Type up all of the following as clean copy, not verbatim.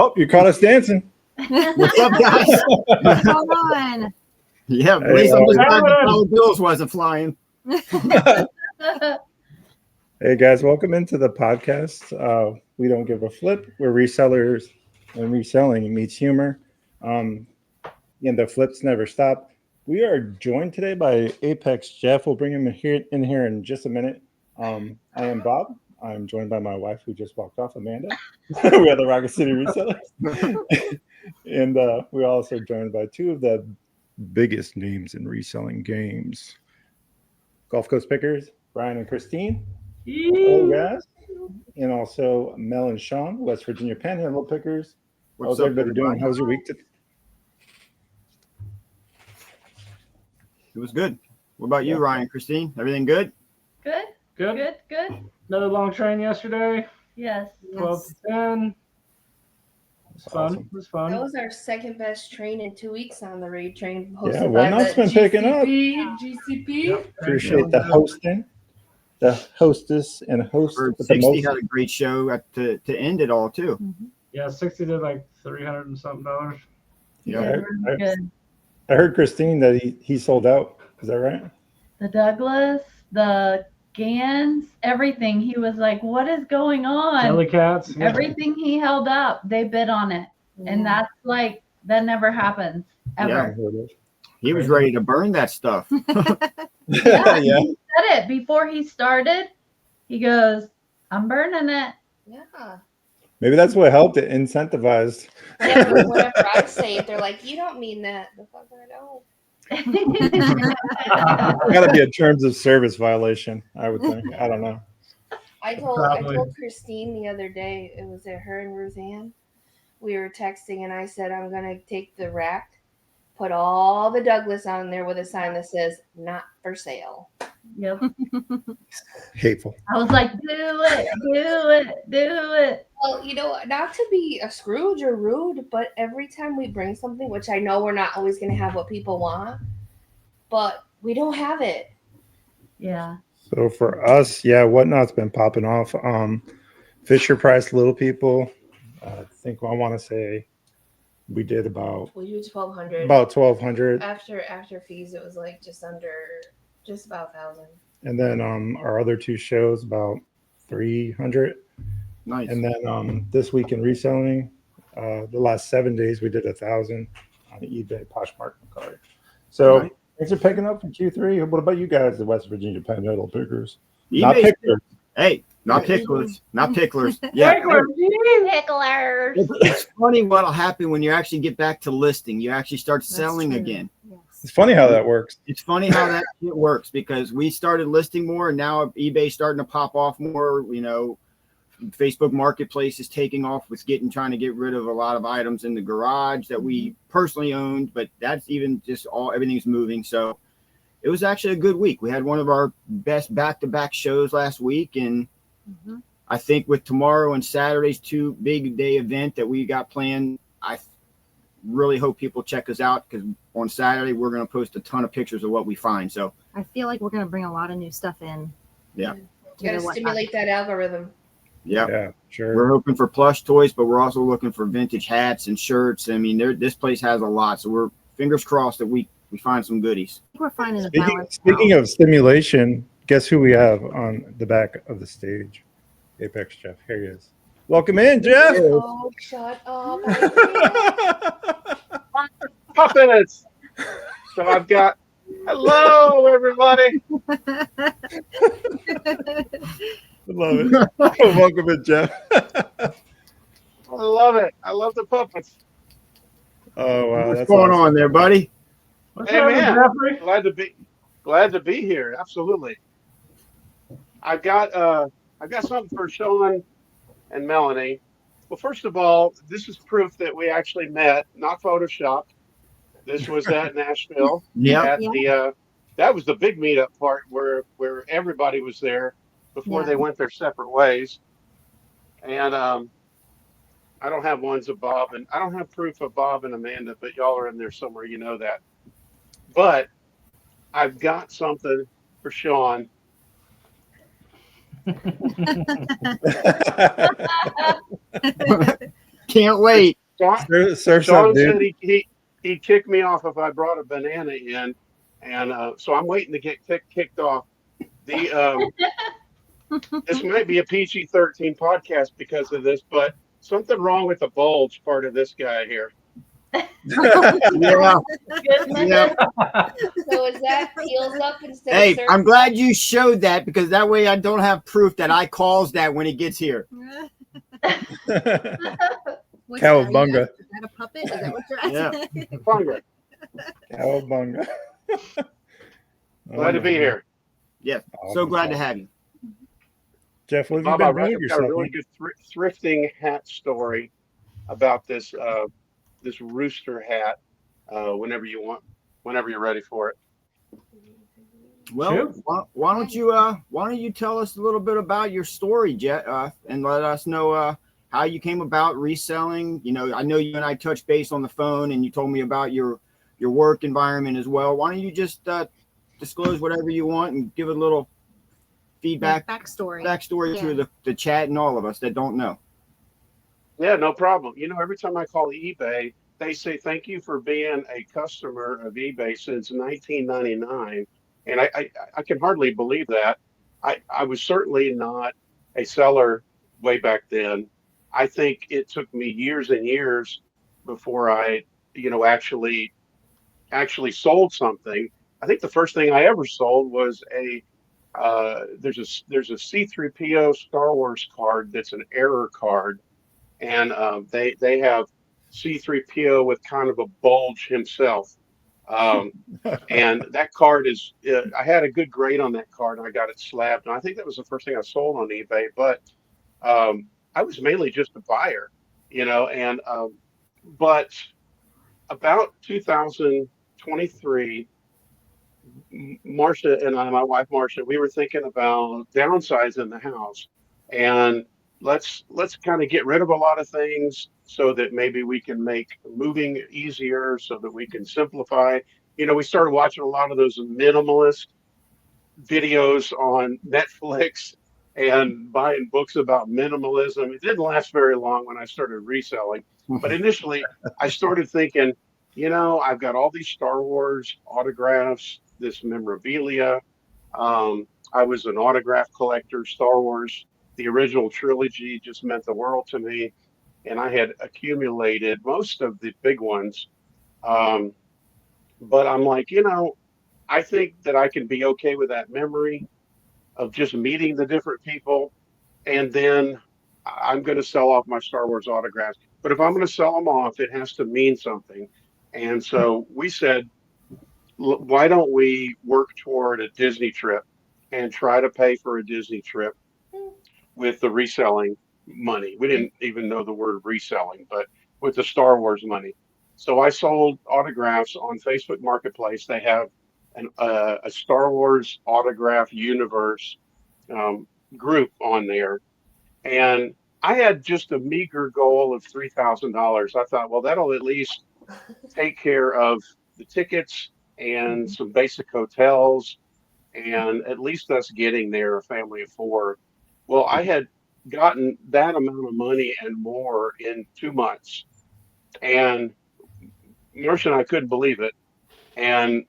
Oh, you caught us dancing. What's up, guys? Come on. Yeah, at least I'm just glad the dollar bills wasn't flying. Hey guys, welcome into the podcast. We don't give a flip. We're resellers, and reselling meets humor. And the flips never stop. We are joined today by Apexjeff. We'll bring him in here in just a minute. I am Bob. I'm joined by my wife, who just walked off, Amanda. We are the Rocket City Resellers. And we're also joined by two of the biggest names in reselling games. Gulf Coast Pickers, Brian and Christine. Hello, guys. And also Mel and Sean, West Virginia Panhandle Pickers. How's everybody doing? How was your week today? It was good. What about you, Ryan, Christine? Everything good? Good. Another long train yesterday. Yes. 12 to 10. It was fun. Awesome. It was fun. That was our second best train in 2 weeks on the raid train. Yeah, Whatnot's been picking up. GCP. Yep. Appreciate the hosting, the hostess and host. Or with the 60 most. had a great show to end it all, too. Yeah, 60 did like $300 and something. Yeah, Good. I heard Christine that he sold out. Is that right? The Douglas, the Gans, everything. He was like, "What is going on?" Jelly cats. Yeah. Everything he held up, they bid on it, and that's like that never happens ever. He was ready to burn that stuff. Yeah, Yeah. He said it before he started. He goes, "I'm burning it." Yeah. Maybe that's what helped it, incentivized. Yeah, but whenever I say it, they're like, "You don't mean that." The fuck I don't. Got to be a terms of service violation, I would think. I don't know. I told Probably. Christine the other day, it was at her and Roseanne. We were texting and I said, I'm gonna take the rack, put all the Douglas on there with a sign that says not for sale. Yep. Hateful. I was like, "Do it." Well, not to be a Scrooge or rude, but every time we bring something, which I know we're not always gonna have what people want, but we don't have it. Yeah. So for us, yeah, Whatnot's been popping off. Fisher Price, Little People. I think I want to say we did about We do 1,200. 1,200, After fees, it was like just about 1,000. and then our other two shows about 300. Nice. And then this week in reselling, the last 7 days we did 1,000 on eBay, Poshmark, and Card. So Right. things are picking up in Q3. What about you guys, the West Virginia Panhandle Pickers? eBay, Not pickers. Hey, not picklers. Not picklers. Yeah. Picklers. It's funny what'll happen when you actually get back to listing. You actually start selling true. again. It's funny how that works. It's funny how that shit works because we started listing more and now eBay's starting to pop off more. Facebook Marketplace is taking off with trying to get rid of a lot of items in the garage that we personally owned, but that's even just everything's moving. So it was actually a good week. We had one of our best back-to-back shows last week, and I think with tomorrow and Saturday's two big day event that we got planned, I really hope people check us out because on Saturday we're going to post a ton of pictures of what we find. So I feel like we're going to bring a lot of new stuff in. Yeah. You gotta stimulate that algorithm. yeah, Sure. we're hoping for plush toys, but we're also looking for vintage hats and shirts. I mean, this place has a lot, so we're fingers crossed that we find some goodies. I think we're finding a Speaking, balance. speaking of stimulation, guess who we have on the back of the stage? Apexjeff. Here he is. Welcome in, Jeff. Oh, shut up. Puppets. So I've got hello everybody. Love it. Welcome in, Jeff. I love it. I love the puppets. Oh wow, What's that's going awesome. on there, buddy? What's Hey, happening, man. Jeffrey? Glad to be here. Absolutely. I got something for Sean and Melanie. Well, first of all, this is proof that we actually met, not photoshopped. This was at Nashville. Yep. At Yeah. the that was the big meetup part where everybody was there before Yeah. they went their separate ways. And I don't have ones of Bob, and I don't have proof of Bob and Amanda, but y'all are in there somewhere. You know that. But I've got something for Sean. Can't wait. Sean, Surf's up, Sean said dude. he'd kick me off if I brought a banana in, and so I'm waiting to get kicked off. The this might be a PG-13 podcast because of this, but something wrong with the bulge part of this guy here. Yeah. Goodness. Yeah. So is that heels up instead Hey, of surf? I'm glad you showed that because that way I don't have proof that I caused that when it gets here. What's Cowabunga. that? Is that a puppet? Is that what you're Yeah. asking? Congress, Cowabunga. glad to be here. Yeah. So glad to have you. Jeff, what have you Bob, been doing I've with got a yourself? really good thrifting hat story about this this rooster hat. Whenever you're ready for it. Well, Shoot. why don't you tell us a little bit about your story, Jet, and let us know how you came about reselling. You know, I know you and I touched base on the phone, and you told me about your work environment as well. Why don't you just disclose whatever you want and give a little feedback, Backstory. to the chat and all of us that don't know. Yeah, no problem. You know, every time I call eBay, they say thank you for being a customer of eBay since 1999, and I can hardly believe that. I was certainly not a seller way back then. I think it took me years and years before I, actually sold something. I think the first thing I ever sold was there's a C3PO Star Wars card that's an error card, and they have C3PO with kind of a bulge himself. And that card is I had a good grade on that card, and I got it slabbed, and I think that was the first thing I sold on eBay. But I was mainly just a buyer, and but about 2023, Marcia and I, my wife Marcia, we were thinking about downsizing the house, and let's kind of get rid of a lot of things so that maybe we can make moving easier, so that we can simplify. We started watching a lot of those minimalist videos on Netflix and buying books about minimalism. It didn't last very long when I started reselling, but initially I started thinking, I've got all these Star Wars autographs, this memorabilia. I was an autograph collector. Star Wars, the original trilogy, just meant the world to me, and I had accumulated most of the big ones. Um, but I'm like, I think that I can be okay with that memory of just meeting the different people, and then I'm going to sell off my Star Wars autographs. But if I'm going to sell them off, it has to mean something. And so we said, why don't we work toward a Disney trip and try to pay for a Disney trip with the reselling money? We didn't even know the word reselling, but with the Star Wars money. So I sold autographs on Facebook Marketplace. They have a Star Wars autograph universe group on there. And I had just a meager goal of $3,000. I thought, well, that'll at least take care of the tickets and some basic hotels, and at least us getting there, a family of four. Well, I had gotten that amount of money and more in 2 months, and Marcia and I couldn't believe it. And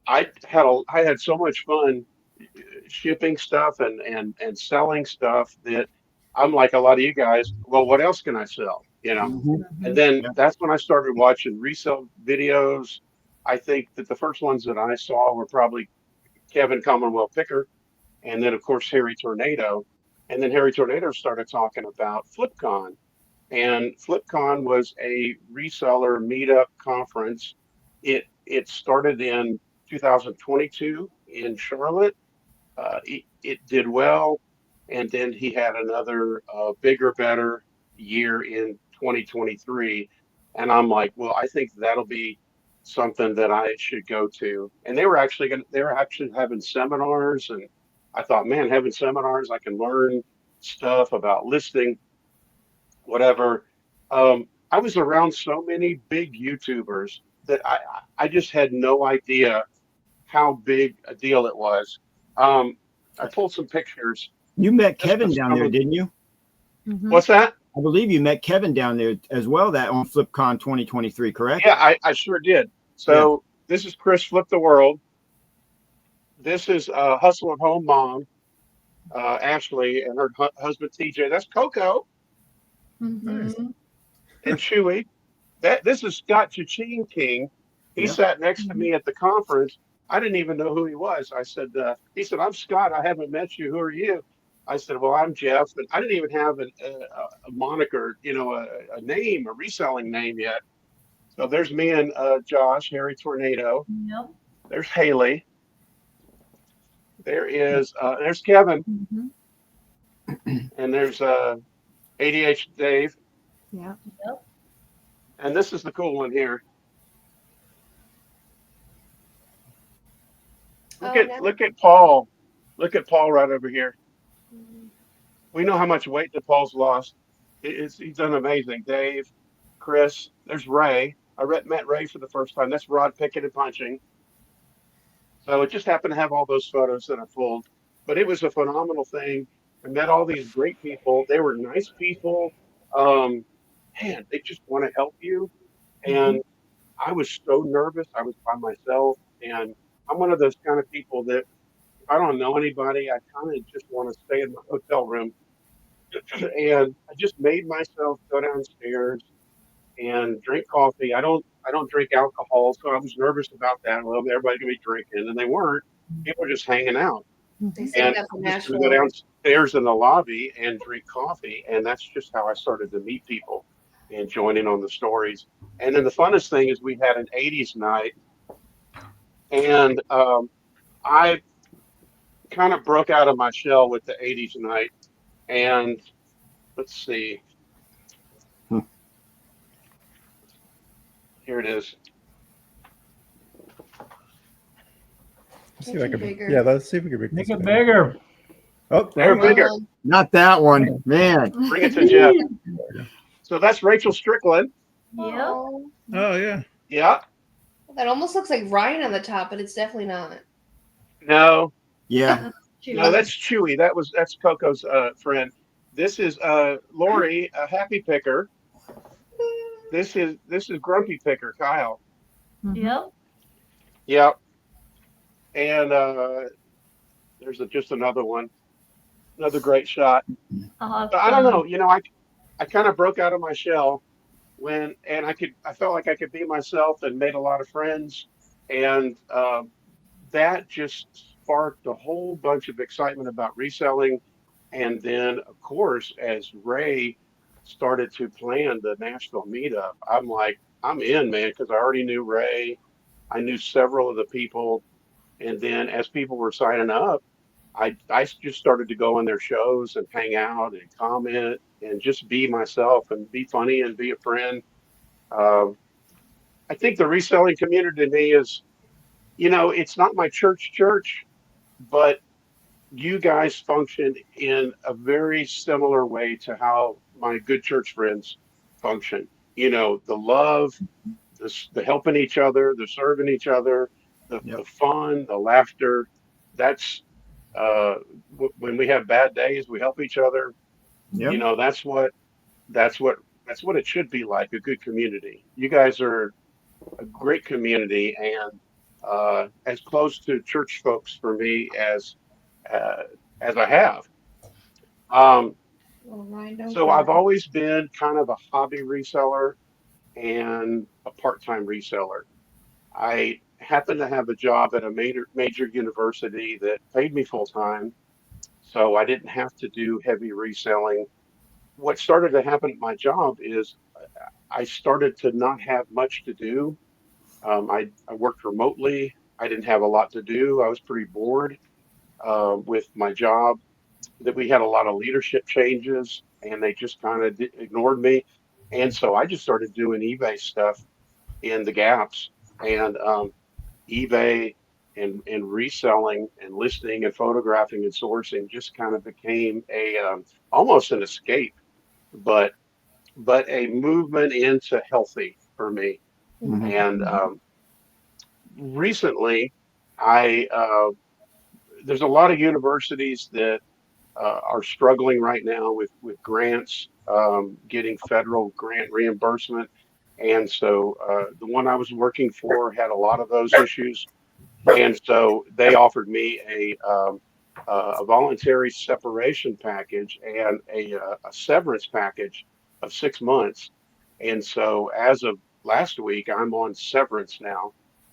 I had so much fun shipping stuff and selling stuff that I'm like a lot of you guys. Well, what else can I sell? And then that's when I started watching resale videos. I think that the first ones that I saw were probably Kevin Commonwealth Picker, and then of course Harry Tornado, and then Harry Tornado started talking about FlipCon, and FlipCon was a reseller meetup conference. It started in 2022 in Charlotte. It did well, and then he had another bigger, better year in 2023. And I'm like, well, I think that'll be something that I should go to. And they were actually having seminars, and I thought, man, having seminars, I can learn stuff about listing, whatever. I was around so many big YouTubers that I just had no idea how big a deal it was. I pulled some pictures. You met Just Kevin of down some there, of- didn't you? Mhm. What's that? I believe you met Kevin down there as well, that on FlipCon 2023, correct? Yeah, I sure did. So this is Chris Flip the World. This is Hustle at Home mom, Ashley, and her husband TJ. That's Coco Nice. Mhm. and Chewy. This is Scott Chachine King. He Yeah. sat next to me at the conference. I didn't even know who he was. I said, he said, I'm Scott. I haven't met you. Who are you? I said, well, I'm Jeff. And I didn't even have a moniker, a name, a reselling name yet. So there's me and Josh, Harry Tornado. Yep. There's Haley. There's Kevin. Mhm. And there's ADH Dave. Yeah. Yep. And this is the cool one here. Oh, no. Look at Paul. Look at Paul right over here. We know how much weight that Paul's lost. He's done amazing. Dave, Chris, there's Ray. Met Ray for the first time. That's Rod picking and punching. So it just happened to have all those photos that I pulled. But it was a phenomenal thing. I met all these great people. They were nice people. Man, they just want to help you. And I was so nervous. I was by myself. And I'm one of those kind of people that if I don't know anybody, I kind of just want to stay in my hotel room. And I just made myself go downstairs and drink coffee. I don't drink alcohol, so I was nervous about that. Well, everybody's gonna be drinking, and they weren't. People were just hanging out. They And saved up for I'm just gonna Nashville. go downstairs in the lobby and drink coffee, and that's just how I started to meet people and join in on the stories. And then the funnest thing is we had an '80s night, and I kind of broke out of my shell with the '80s night. And let's see, here it is. Let's see if I Make it can. bigger. Yeah, let's see if we can make Make this it bigger. bigger. Oh, They're there we bigger. Um, Not that one, man. Bring it to Jeff. So that's Rachel Strickland. Yep. oh, Oh yeah. Yeah. that almost looks like Ryan on the top, but it's definitely not. No, Yeah. no, that's Chewy. That's Coco's friend. This is Lori, a happy picker. This is Grumpy Picker, Kyle. Yep. Yep. And there's just another one. Another great shot. Awesome. But I don't know, I kind of broke out of my shell and I felt like I could be myself and made a lot of friends. And that just sparked a whole bunch of excitement about reselling. And then, of course, as Ray started to plan the Nashville meetup, I'm like, I'm in, man, because I already knew Ray. I knew several of the people. And then as people were signing up, I just started to go on their shows and hang out and comment and just be myself and be funny and be a friend. Um, I think the reselling community to me is, it's not my church, but you guys function in a very similar way to how my good church friends function. The love, the helping each other, the serving each other, the fun, the laughter. That's when we have bad days, we help each other. Yep. That's what it should be like, a good community. You guys are a great community and as close to church folks for me uh, as I have. Well, Ryan, don't So cry. I've always been kind of a hobby reseller and a part-time reseller. I happened to have a job at a major university that paid me full time, so I didn't have to do heavy reselling. What started to happen at my job is I started to not have much to do. I worked remotely. I didn't have a lot to do. I was pretty bored with my job. That we had a lot of leadership changes, and they just kind of ignored me. And so I just started doing eBay stuff in the gaps. and eBay and reselling and listing and photographing and sourcing just kind of became a almost an escape, but a movement into healthy for me. Mhm. And recently, I there's a lot of universities that are struggling right now with grants, getting federal grant reimbursement. And so the one I was working for had a lot of those issues. And so they offered me a voluntary separation package and a severance package of 6 months. And so as of last week, I'm on severance now.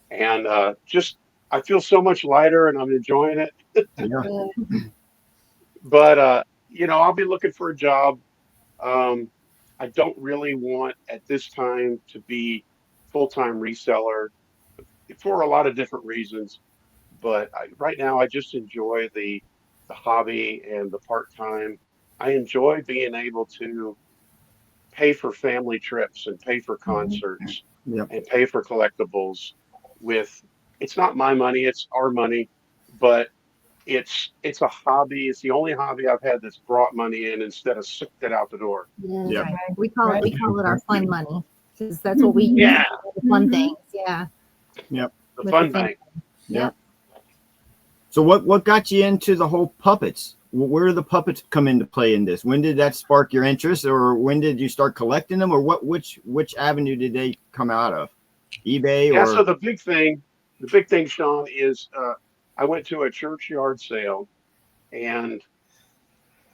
And just, I feel so much lighter and I'm enjoying it. Yeah. But, I'll be looking for a job. Um, I don't really want at this time to be full-time reseller for a lot of different reasons. But right now, I just enjoy the hobby and the part-time. I enjoy being able to pay for family trips and pay for concerts Yep. and pay for collectibles with, it's not my money, it's our money, but it's a hobby. It's the only hobby I've had that's brought money in instead of sucked it out the door. Yeah. Right. We call it our fun money because that's what we use Yeah, for the fun things. Yeah. the With fun the fam- bank. Yeah. So what got you into the whole puppets? Where do the puppets come into play in this? When did that spark your interest, or when did you start collecting them, or which avenue did they come out of? eBay Yeah, or so the big thing, Sean, is I went to a churchyard sale, and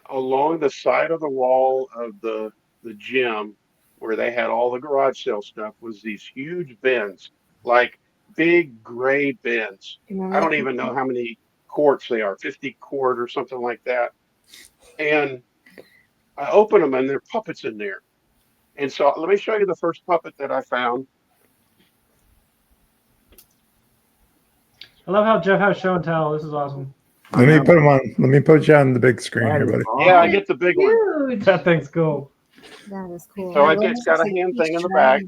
along the side of the wall of the gym where they had all the garage sale stuff was these huge bins, like big gray bins. You remember I don't that? even know how many quarts they are, 50 quart or something like that. And I open them and there are puppets in there. And so let me show you the first puppet that I found. I love how Jeff has show and tell. This is awesome. Let me put them on. Let me put you on the big screen That here, is buddy. Yeah, I awesome. get the big one. Huge. That thing's cool. That is cool. So I it's love got a this hand thing in the tray. back,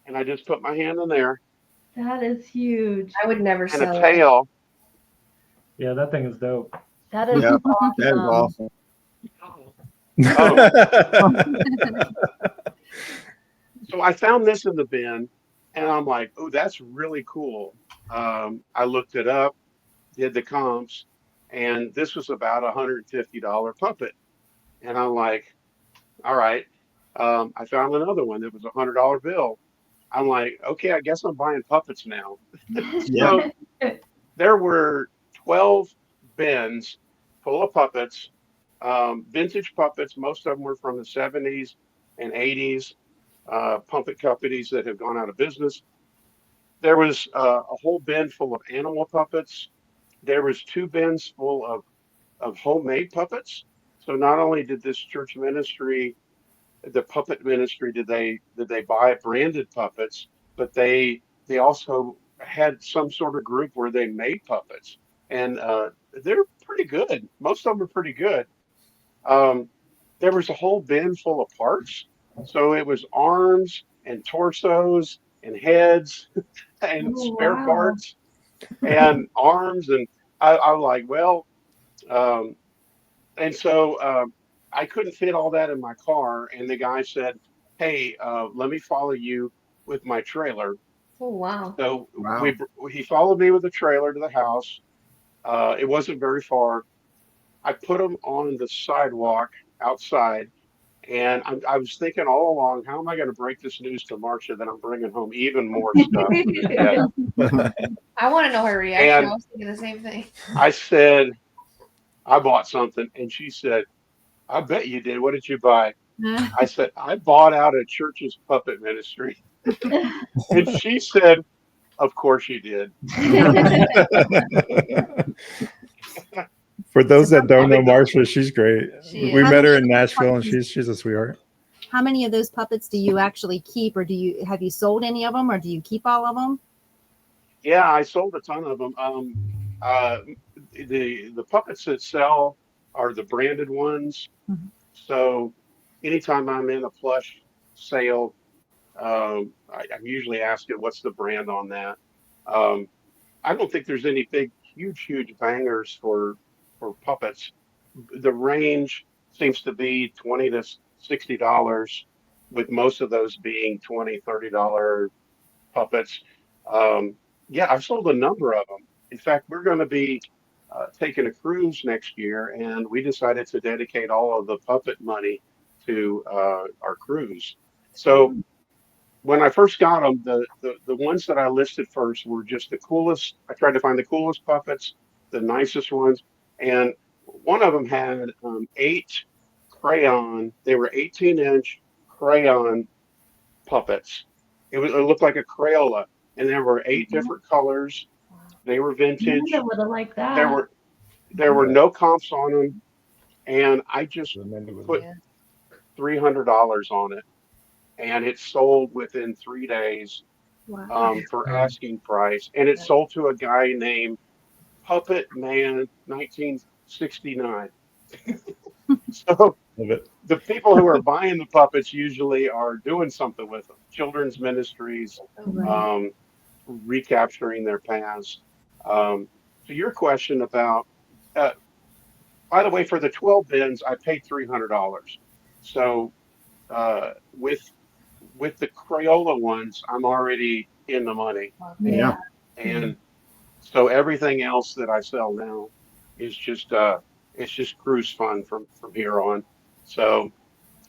and I just put my hand in there That is huge. I would never and a sell it. tail. Yeah, that thing is dope. That is Yeah. awesome. That is awesome. So I found this in the bin, and I'm like, oh, that's really cool. I looked it up, did the comps, and this was about $150 puppet. And I'm like, all right. I found another one that was $100 bill. I'm like, okay, I guess I'm buying puppets now. Yeah. So there were 12 bins full of puppets, vintage puppets. Most of them were from the 70s and 80s, puppet companies that have gone out of business. There was a whole bin full of animal puppets. There was two bins full of homemade puppets. So not only did this church ministry, the puppet ministry, did they buy branded puppets, but they also had some sort of group where they made puppets, and they're pretty good. Most of them are pretty good. Um, there was a whole bin full of parts, so it was arms and torsos and heads and Oh, spare wow. parts and arms, and I'm like, well, um, and so I couldn't fit all that in my car. And the guy said, "Hey, let me follow you with my trailer." Oh wow. So Wow. he followed me with the trailer to the house. It wasn't very far. I put them on the sidewalk outside, and I was thinking all along, how am I going to break this news to Marcia that I'm bringing home even more stuff? Yeah. I want to know her reaction. And I was thinking the same thing. I said, I bought something, and she said, I bet you did. What did you buy? I said, I bought out a church's puppet ministry. And she said, of course you did. For those that don't know I've been- Marsha, she's great. She We is. met her in Nashville, and she's a sweetheart. How many of those puppets do you actually keep, or have you sold any of them, or do you keep all of them? Yeah, I sold a ton of them. The puppets that sell are the branded ones. Mhm. So anytime I'm in a plush sale, I'm usually asking what's the brand on that. Um, I don't think there's any big, huge bangers for puppets. The range seems to be $20 to $60, with most of those being $20, $30 puppets. Um, yeah, I've sold a number of them. In fact, we're going to be taking a cruise next year, and we decided to dedicate all of the puppet money to our cruise. So when I first got them, the ones that I listed first were just the coolest. I tried to find the coolest puppets, the nicest ones, and one of them had eight crayon. They were 18-inch crayon puppets. It looked like a Crayola, and there were eight different colors. They were Amanda vintage. would have liked There that. were there were no comps on them, and I just Amanda was put Yeah. $300 on it, and it sold within 3 days Wow. for asking price, and it sold to a guy named Puppet Man 1969. So love it. the people who are buying the puppets usually are doing something with them. Children's ministries, Right. um, recapturing their past. To your question about, uh, by the way, for the 12 bins, I paid $300. So with the Crayola ones, I'm already in the money, Yeah. and so everything else that I sell now is just it's just cruise fun from here on. So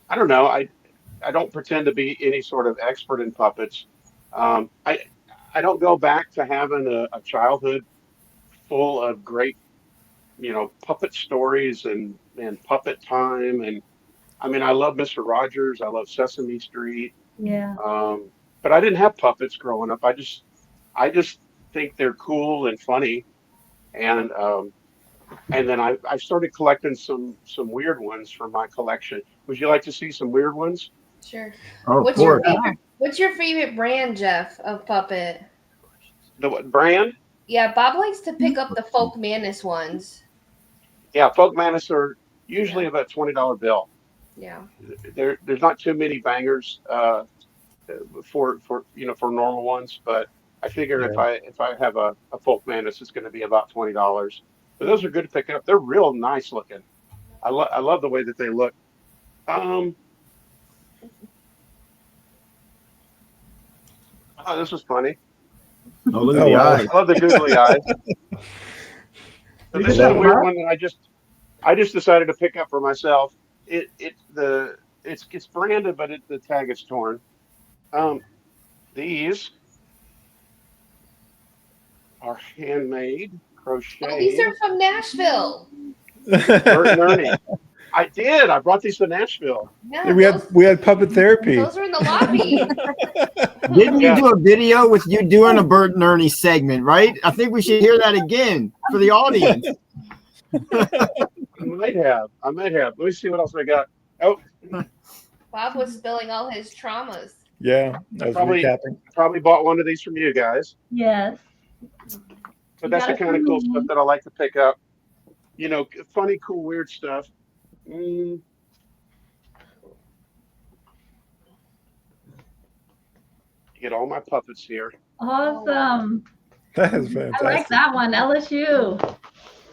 I don't know. I don't pretend to be any sort of expert in puppets. I don't go back to having a childhood full of great, puppet stories and puppet time. And I mean, I love Mr. Rogers. I love Sesame Street. Yeah. But I didn't have puppets growing up. I just think they're cool and funny. And then I started collecting some weird ones from my collection. Would you like to see some weird ones? Sure. Oh, of What's your course. favorite? What's your favorite brand, Jeff, of puppet? The what brand? Yeah, Bob likes to pick up the Folk Madness ones. Yeah, Folk Madness are Yeah. usually about $20 bill. Yeah. There's not too many bangers for normal ones, but I figure Yeah. if I have a Folk Madness, it's going to be about $20. But those are good to pick up. They're real nice looking. I love the way that they look. Um, oh, this was funny. Oh, look Oh, at the wow. eyes. I love the googly eyes. So this is a weird one that I just decided to pick up for myself. It's branded, but the tag is torn. Um, these are handmade, Oh, these crocheted. are from Nashville. Bert and Ernie. I did. I brought these to Nashville. Yeah, we had puppet therapy. those are in the lobby. Didn't you Yeah. do a video with you doing a Bert and Ernie segment, right? I think we should hear that again for the audience. I might have. Let me see what else I got. Oh, Bob was spilling all his traumas. Yeah, I was Probably- recapping. probably bought one of these from you guys. Yes. But that's the gotta kind of cool send me. stuff that I like to pick up. Funny, cool, weird stuff. Get all my puppets here. Awesome. That is I like fantastic. that one. LSU.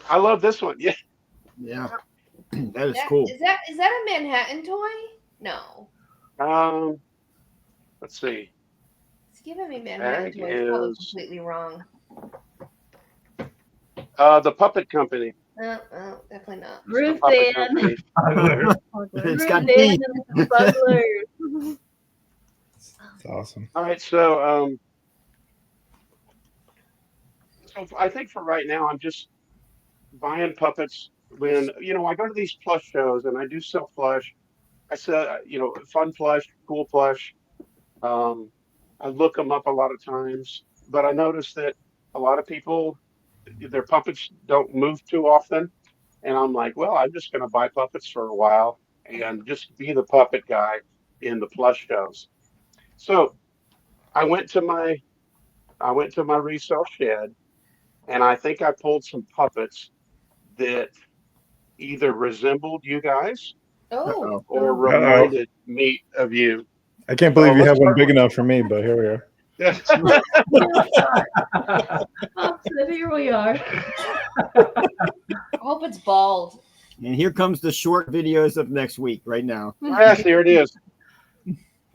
I love this one. Yeah. Yeah, that is cool. Is that a Manhattan toy? No. Let's see. It's giving me Manhattan Tag toy. It's probably is- completely wrong. The Puppet Company. Definitely not. The Puppet Ruthann. Company. It's got Ruthann teeth. and the Smugglers. It's awesome. All right, so I think for right now, I'm just buying puppets when I go to these plush shows and I do sell plush. I sell fun plush, cool plush. I look them up a lot of times, but I notice that a lot of people, their puppets don't move too often, and I'm like, well, I'm just going to buy puppets for a while and just be the puppet guy in the plush shows. So I went to my resale shed, and I think I pulled some puppets that either resembled you guys Oh, or Uh-oh. reminded me of you. I can't believe you let's have one start big enough for me, but here we are. Yeah. Oh, so here we are. I hope it's bald. And here comes the short videos of next week right now. Yes, here it is.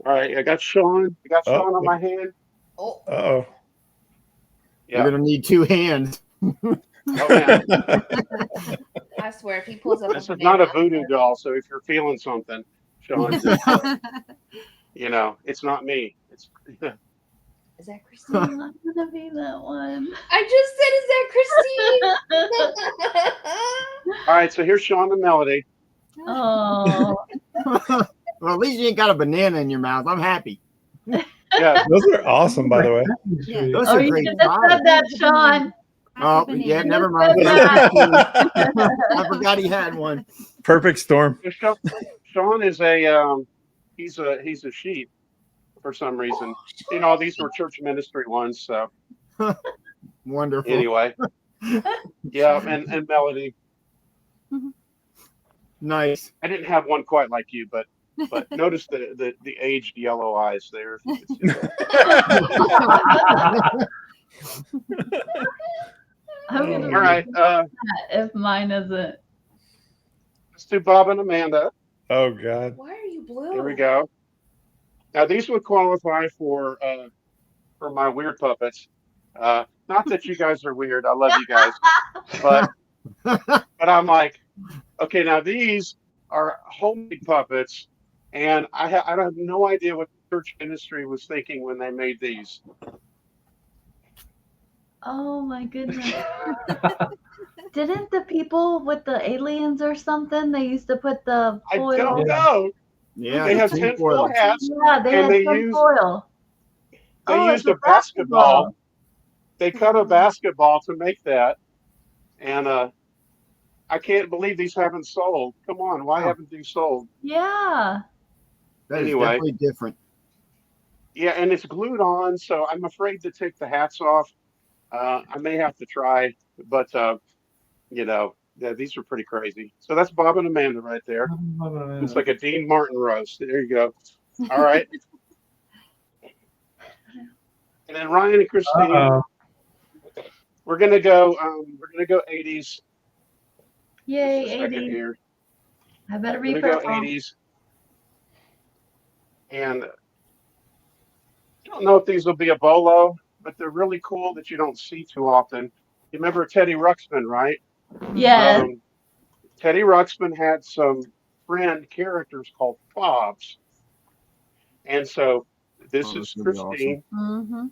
All right, I got Sean. I got Sean on my hand. Oh, Uh-oh. You're gonna need 2 hands. Oh man, I swear, if he pulls up, this is not a voodoo doll. So if you're feeling something, Sean, just, it's not me. It's Is that Christine? I'm not gonna be that one. I just said, is that Christine? all right. So here's Sean and Melody. Oh, Well, at least you ain't got a banana in your mouth. I'm happy. Yeah, Those are awesome, by the way. Yeah. Those oh, are you great should have pies. said that, Sean. Oh, Banana. yeah, never mind. I forgot he had one. Perfect storm. Sean is he's a sheep for some reason. These were church ministry ones. So Wonderful. anyway, yeah, and Melody. Nice. I didn't have one quite like you, but notice the aged yellow eyes there. I'm gonna All right, if mine isn't. let's do Bob and Amanda. Oh, God. Why are you blue? Here we go. Now these would qualify for my weird puppets. Not that you guys are weird. I love you guys, but I'm like, okay, now these are homemade puppets, and I have no idea what the church ministry was thinking when they made these. Oh my goodness. Didn't the people with the aliens or something, they used to put the I foil? don't know. Yeah, They have the 10 foil. foil hats. Yeah, they And had they some use- foil. They Oh, used it's a basketball. They cut a Mhm. basketball to make that, and I can't believe these haven't sold. Come on, why haven't these sold? Yeah. That is Anyway. definitely different. Yeah, and it's glued on, so I'm afraid to take the hats off. I may have to try, but yeah, these are pretty crazy. So that's Bob and Amanda right there. It's like a Dean Martin roast. There you go. All right. And then Ryan and Christine, Uh-oh. we're gonna go 80s. Yay, Just a second 80s. here. I better We're be gonna go purple. 80s. And I don't know if these will be a bolo, but they're really cool that you don't see too often. You remember Teddy Ruxpin, right? Yes. Teddy Ruxpin had some friend characters called fobs. And so this Oh, is that's gonna be Christine. Mm-hmm.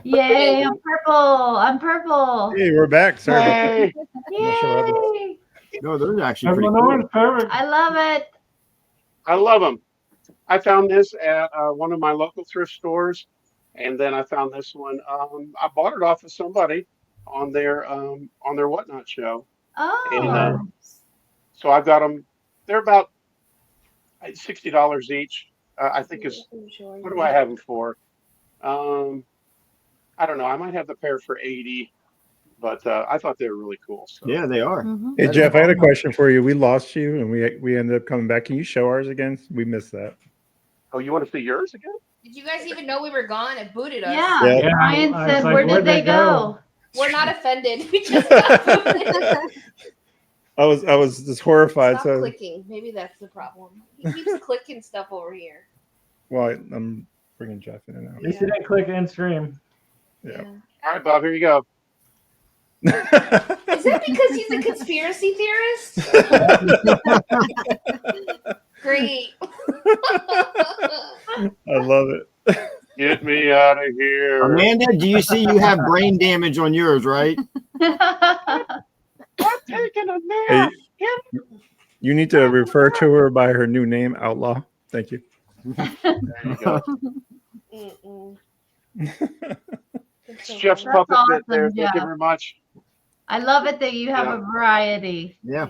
Yay, I'm purple. I'm purple. Hey, we're back. Sorry about that. Hey, not sure what happened. Yay. No, those are actually pretty Everyone cool. orange, perfect. I love it. I love them. I found this at one of my local thrift stores, and then I found this one. I bought it off of somebody on their Whatnot show, and Oh. so I've got them. They're about $60 each. I think is what do I have them for? I don't know. I might have the pair for 80, but I thought they were really cool. So. Yeah, they are. Mm-hmm. Hey, Jeff, I had a question for you. We lost you, and we ended up coming back. Can you show ours again? We missed that. Oh, you want to see yours again? Did you guys even know we were gone? It booted us. Yeah. Yeah. Ryan I was said, like, where did where'd they they go? We're not offended. We just got booted. I was just horrified. Stop So, clicking. Maybe that's the problem. He keeps clicking stuff over here. well, I'm bringing Jeff in and At least you didn't click end stream. Yeah. All right, Bob. Here you go. out. Is that because he's a conspiracy theorist? Great. I love it. Get me out of here. Amanda, do you see you have brain damage on yours, right? I'm taking a Hey, nap. you need to refer to her by her new name, Outlaw. Thank you. There you go. Mm-mm. It's Jeff's That's puppet bit there. awesome, Thank you Jeff. very much. I love it that you have Yeah. a variety. Yeah.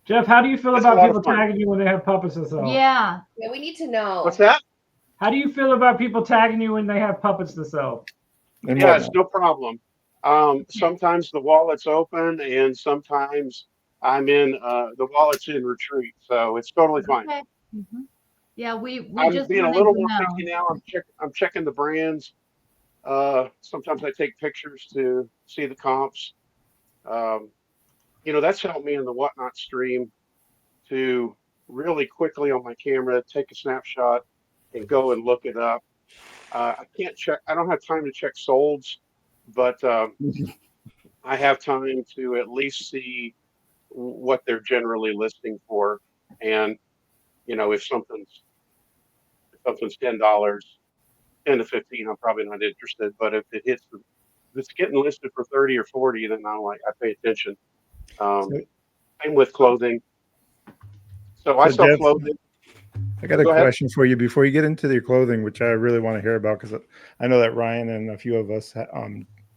Jeff, how do you feel It's a about lot people of fun. tagging you when they have puppets to sell? Yeah. Yeah, we need to know. What's that? How do you feel about people tagging you when they have puppets to sell? And Yeah, it's whatnot. no problem. Sometimes the wallet's open, and sometimes I'm in the wallet's in retreat, so it's totally fine. Okay. Mm-hmm. Yeah, we I'm just being a wanted little to more know. picky now. I'm checking the brands. Sometimes I take pictures to see the comps. Um, that's helped me in the whatnot stream to really quickly on my camera take a snapshot and go and look it up. I can't check. I don't have time to check solds, but I have time to at least see what they're generally listing for. And if something's $10, 10 to 15, I'm probably not interested. But if it's getting listed for 30 or 40, then I pay attention. So, Same with clothing. So I so sell Jeff, clothing. I got a Go ahead. question for you before you get into your clothing, which I really want to hear about because I know that Ryan and a few of us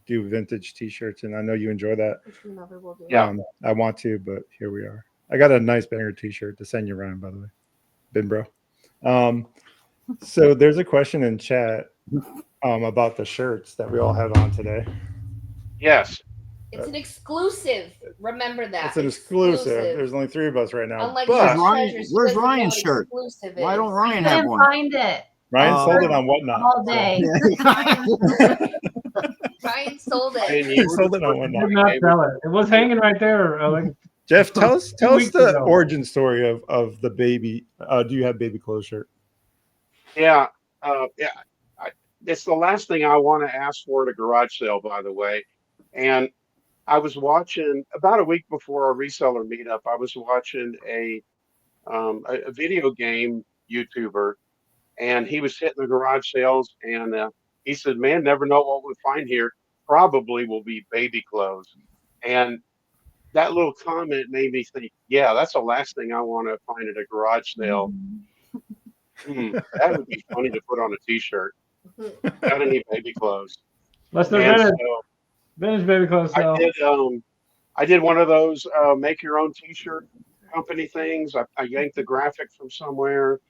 do vintage T-shirts, and I know you enjoy that. Which we never will do. Yeah. I want to, but here we are. I got a nice banger T-shirt to send you, Ryan. By the way, Ben bro. So there's a question in chat about the shirts that we all have on today. Yes. It's an exclusive. Remember that. It's an exclusive. There's only 3 of us right now. Unlike but Where's Ryan's shirt? Exclusive Why is. don't Ryan I have couldn't one? find it Ryan sold it on Whatnot. all day. Ryan sold it. Ryan, He you were sold the it on first Whatnot. Did not sell it. It was hanging right there. Like, Jeff, tell us weeks the ago. origin story of the baby. Do you have baby clothes shirt? Yeah. Yeah. It's the last thing I want to ask for at a garage sale, by the way. And I was watching about a week before our reseller meetup. I was watching a video game YouTuber, and he was hitting the garage sales, and he said, "Man, never know what we'll find here. Probably will be baby clothes." And that little comment made me think, yeah, that's the last thing I want to find at a garage sale. That would be funny to put on a T-shirt. Got any baby clothes? let's do And vintage, so vintage baby clothes I sale. did. I did one of those make your own T-shirt company things. I yanked the graphic from somewhere,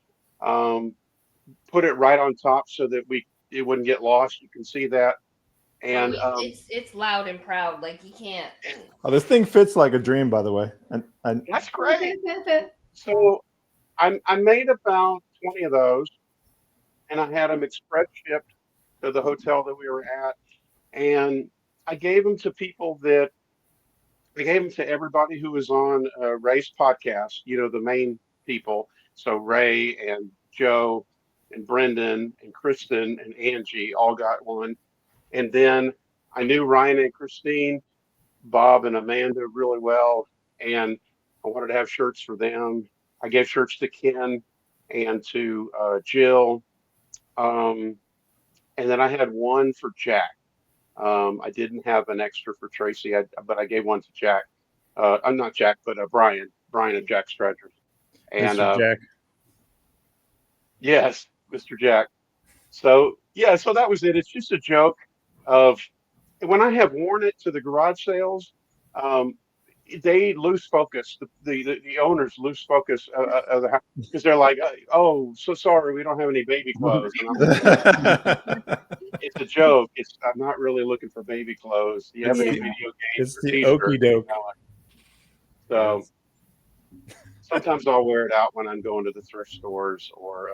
put it right on top so that it wouldn't get lost. You can see that, and It's loud and proud. Like you can't. Oh, this thing fits like a dream, by the way. And that's great. So I made about 20 of those, and I had them express shipped to the hotel that we were at, and I gave them to everybody who was on Ray's podcast, the main people. So Ray and Joe and Brendan and Kristen and Angie all got one. And then I knew Ryan and Christine, Bob and Amanda really well, and I wanted to have shirts for them. I gave shirts to Ken and to Jill. And then I had one for Jack. I didn't have an extra for Tracy, but I gave one to Jack. I'm not Jack, but Brian and Jack Stretchers. And Mr. Jack. Yes, Mr. Jack. So yeah, so that was it. It's just a joke of when I have worn it to the garage sales, they lose focus. The owners lose focus of the house because they're like, "Oh, so sorry, we don't have any baby clothes." And I'm like, it's a joke. I'm not really looking for baby clothes. Do you have any video games? It's or the t-shirts? okey doke. So sometimes I'll wear it out when I'm going to the thrift stores or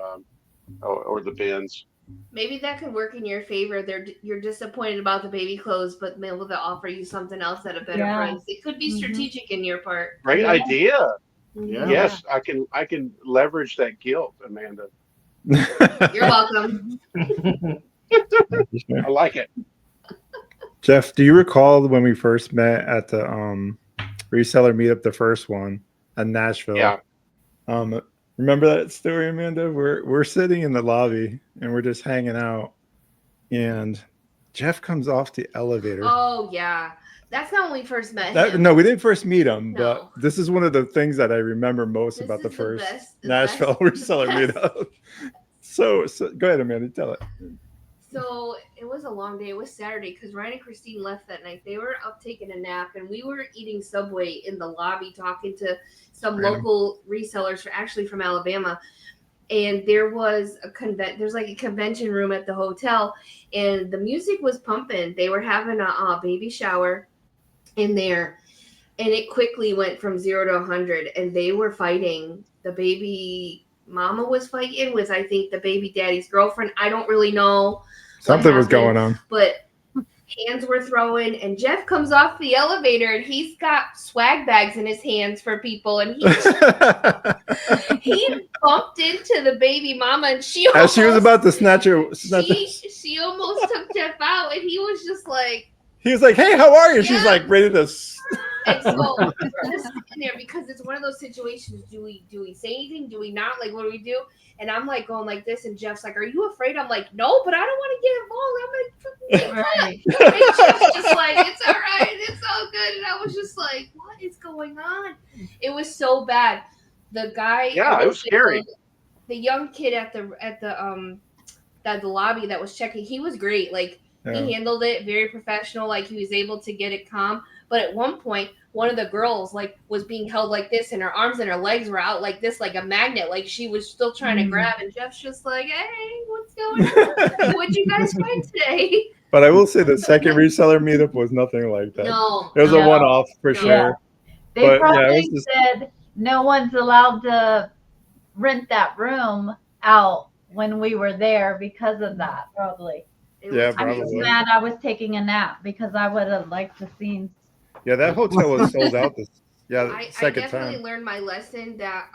the bins. Maybe that could work in your favor. You're disappointed about the baby clothes, but able to offer you something else at a better price. It could be strategic in your part. Great idea. Yeah. Yes, I can leverage that guilt, Amanda. You're welcome. I like it. Jeff, do you recall when we first met at the reseller meetup, the first one in Nashville? Yeah. Remember that story, Amanda? We're sitting in the lobby and we're just hanging out, and Jeff comes off the elevator. Oh yeah, that's not when we first met him. No, we didn't first meet him, No. but this is one of the things that I remember most This about the is first the Nashville reseller meetup. So go ahead, Amanda, tell it. So it was a long day. It was Saturday because Ryan and Christine left that night. They were up taking a nap, and we were eating Subway in the lobby, talking to some local resellers, actually from Alabama. And there was there's like a convention room at the hotel, and the music was pumping. They were having a baby shower in there, and it quickly went from 0 to 100, and they were fighting the baby mama was fighting with, I think, the baby daddy's girlfriend. I don't really know. Something was going on. But hands were throwing, and Jeff comes off the elevator, and he's got swag bags in his hands for people, and he bumped into the baby mama, and she was about to snatch her. She almost took Jeff out, and he was just like, he was like, "Hey, how are you?" Yeah. She's like ready to. And so we're just sitting there because it's one of those situations. Do we say anything? Do we not? Like, what do we do? And I'm like going like this, and Jeff's like, "Are you afraid?" I'm like, "No, but I don't want to get involved. I'm gonna Right. And Jeff's just like, "It's all right. It's all good." And I was just like, "What is going on?" It was so bad. The guy, Yeah, it was scary. The young kid at the lobby that was checking, he was great. Like, he handled it very professional. Like, he was able to get it calm. But at one point, one of the girls like was being held like this, and her arms and her legs were out like this, like a magnet. Like, she was still trying to grab. And Jeff's just like, "Hey, what's going on? What'd you guys find today?" But I will say the second reseller meetup was nothing like that. No, it was a one-off for sure. They But, probably said no one's allowed to rent that room out when we were there because of that, probably. Yeah, I'm just probably. mad I was taking a nap because I would have liked to seen. Yeah, that hotel was sold out. I second definitely time. learned my lesson that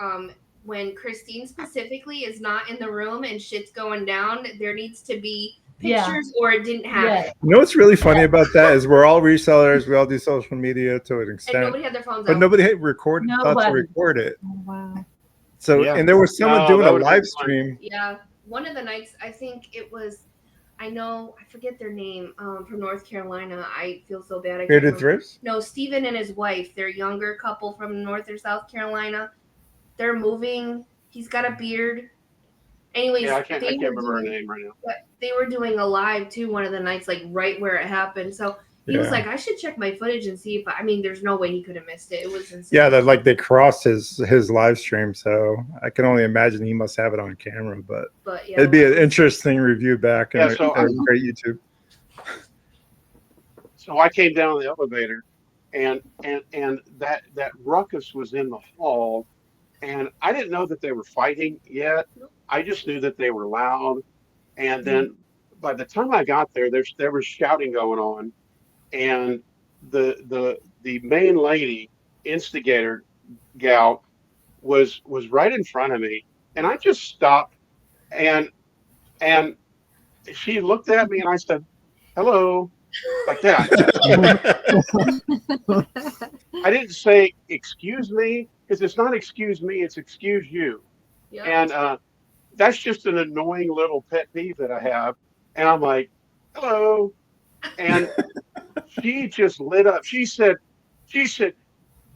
when Christine specifically is not in the room and shit's going down, there needs to be pictures or it didn't happen. You know what's really funny about that is we're all resellers. We all do social media to an extent. And nobody had their phones but out. nobody had thought to record it. Oh, wow. So, and there was someone doing a live stream. Yeah. One of the nights, I think it was, I forget their name, from North Carolina. I feel so bad. Bearded Thrifts? No, Steven and his wife. They're a younger couple from North or South Carolina. They're moving. He's got a beard. Anyways, yeah, I can't remember her name right now. But they were doing a live too one of the nights, like right where it happened. So he was like, "I should check my footage and see if there's no way he could have missed it. It was insane." Yeah, that like they crossed his live stream, so I can only imagine he must have it on camera. But yeah, it'd be an interesting review back and so a great YouTube. So I came down the elevator, and that ruckus was in the hall, and I didn't know that they were fighting yet. I just knew that they were loud, and then by the time I got there, there was shouting going on, and the main lady instigator gal was right in front of me, and I just stopped, and she looked at me, and I said, "Hello," like that. I didn't say "excuse me" because it's not "excuse me," it's "excuse you," and that's just an annoying little pet peeve that I have. And I'm like, "Hello," and she just lit up. She said,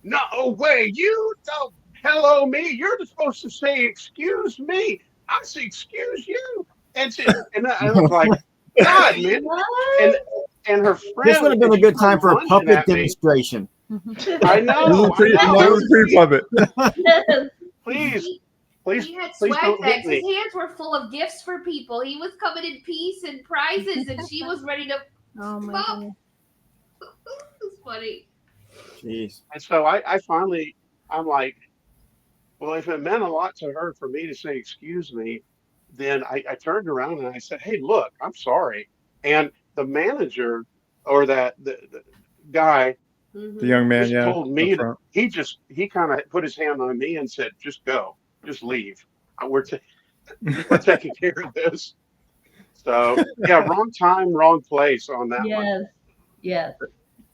"No way, you don't hello me. You're supposed to say excuse me. I say excuse you." And I was like, "God, man!" And her friend. This would have been a good time for a puppet demonstration. I know. Pre-puppet. Please, he had please swag don't bags. hit me. His hands were full of gifts for people. He was coming in peace and prizes, and she was ready to. Oh my god. It's funny. Jeez. And so I'm like, well, if it meant a lot to her for me to say excuse me, then I turned around and I said, "Hey, look, I'm sorry." And the manager or the guy, the young man, just told me he kind of put his hand on me and said, "Just go, just leave. We're taking care of this." So yeah, wrong time, wrong place on that one. Yes.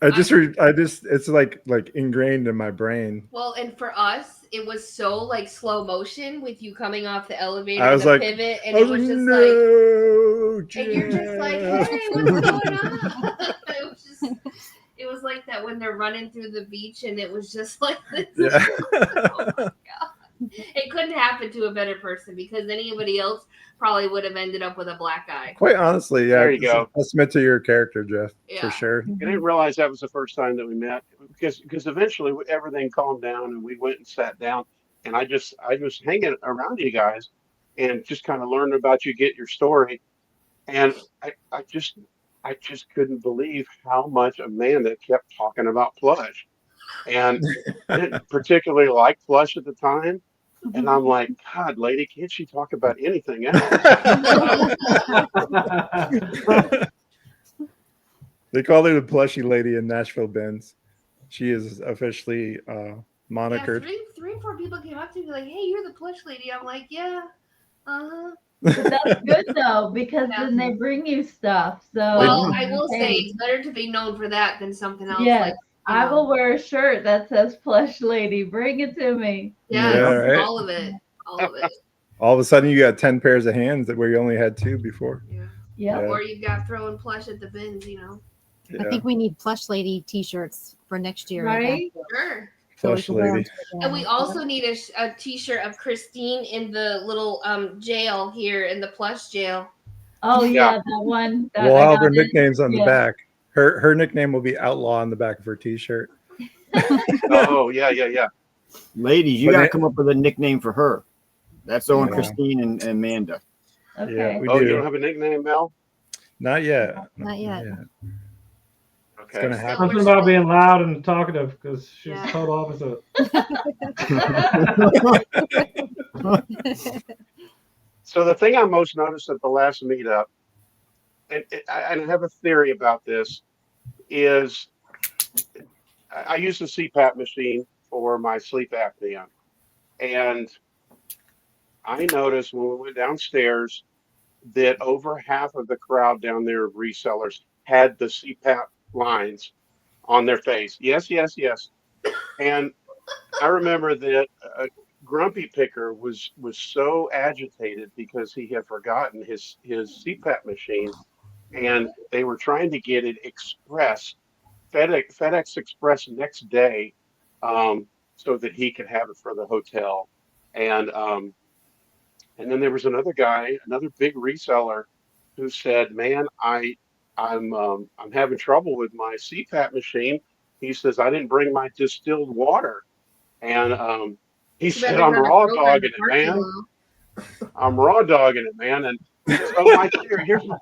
It's like ingrained in my brain. Well, and for us, it was so like slow motion with you coming off the elevator, I was the like, pivot, and it was just like, and you're just like, "Hey, what's going on?" It was like that when they're running through the beach, and it was just like this. Yeah. Oh my god. It couldn't happen to a better person because anybody else probably would have ended up with a black eye. Quite honestly, yeah. There you go. Testament to your character, Jeff, for sure. I didn't realize that was the first time that we met because eventually everything calmed down and we went and sat down, and I was hanging around you guys and just kind of learned about you, get your story, and I just couldn't believe how much Amanda kept talking about plush, and I didn't particularly like plush at the time, And I'm like, God, lady, can't she talk about anything else? They call her the plushy lady in Nashville Benz. She is officially Yeah, monikered. three or four people came up to me like, "Hey, you're the plush lady." I'm like, "Yeah, uh-huh." But that's good though, because Yeah. then they bring you stuff. So Well, I will say hey, it's better to be known for that than something else. yes, Like, you I know. will wear a shirt that says plush lady. Bring it to me. Yeah, Yeah, right. all of it, all of it. All of a sudden, you got 10 pairs of hands where you only had 2 before. Yeah. Yep. Yeah. Or you've got throwing plush at the bins, you know. I Yeah. think we need plush lady T-shirts for next year. Right? Sure. So we Plush can wear 'em lady. to the And we game. also need a T-shirt of Christine in the little jail here in the plush jail. Oh Yeah. yeah, that one. That We'll I have her got it. nicknames on the Yeah. back. Her nickname will be Outlaw on the back of her T-shirt. Oh, yeah. Ladies, you But got to it- come up with a nickname for her. That's on Yeah. Christine and Amanda. Okay. Yeah, we Oh, you do. don't have a nickname, Mel? Not yet. Not yet. It's Okay. gonna happen. Something about being loud and talkative because she's Yeah. total opposite. So the thing I most noticed at the last meetup, and I have a theory about this, is I use the CPAP machine for my sleep apnea. And I noticed when we went downstairs that over half of the crowd down there of resellers had the CPAP lines on their face. Yes. And I remember that Grumpy Picker was so agitated because he had forgotten his CPAP machine, and they were trying to get it express FedEx Express next day, so that he could have it for the hotel. And then there was another guy, another big reseller, who said, "Man, I'm having trouble with my CPAP machine." He says, "I didn't bring my distilled water," and he Too bad said, there's "I'm not a raw program dogging for it, man. parking lot. I'm raw dogging it, man." And so my theory here's my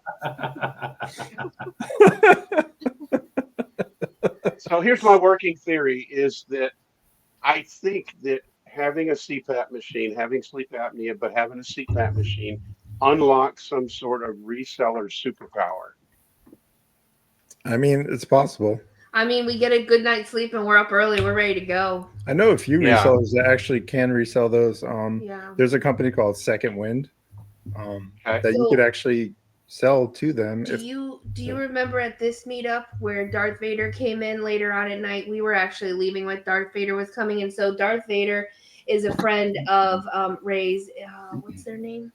so here's my working theory is that I think that having a CPAP machine, having sleep apnea, but having a CPAP machine unlocks some sort of reseller superpower. I mean, it's possible. I mean, we get a good night's sleep and we're up early. We're ready to go. I know a few Yeah. resellers that actually can resell those. Yeah. There's a company called Second Wind Okay. that you So- could actually sell to them. Do you remember at this meetup where Darth Vader came in later on at night? We were actually leaving when Darth Vader was coming, and so Darth Vader is a friend of Ray's. What's their name?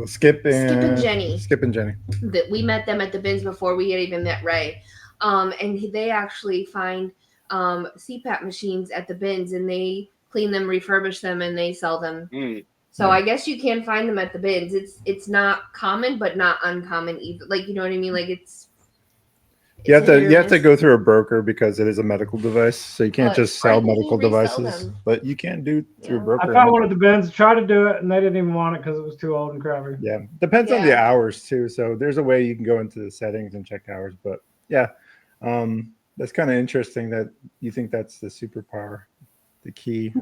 Skip and Jenny. Skip and Jenny. That we met them at the bins before we had even met Ray, and they actually find CPAP machines at the bins, and they clean them, refurbish them, and they sell them. So I guess you can find them at the bins. It's not common, but not uncommon either. Like, you know what I mean? Like You have hit or to miss. go through a broker because it is a medical device, so you can't But just sell I think medical you resell devices. them. But you can do through a Yeah. broker. I found one at the bins, tried to do it, and they didn't even want it because it was too old and crappy. Yeah, depends on the Yeah. hours too. So there's a way you can go into the settings and check hours. But yeah, that's kind of interesting that you think that's the superpower, the key.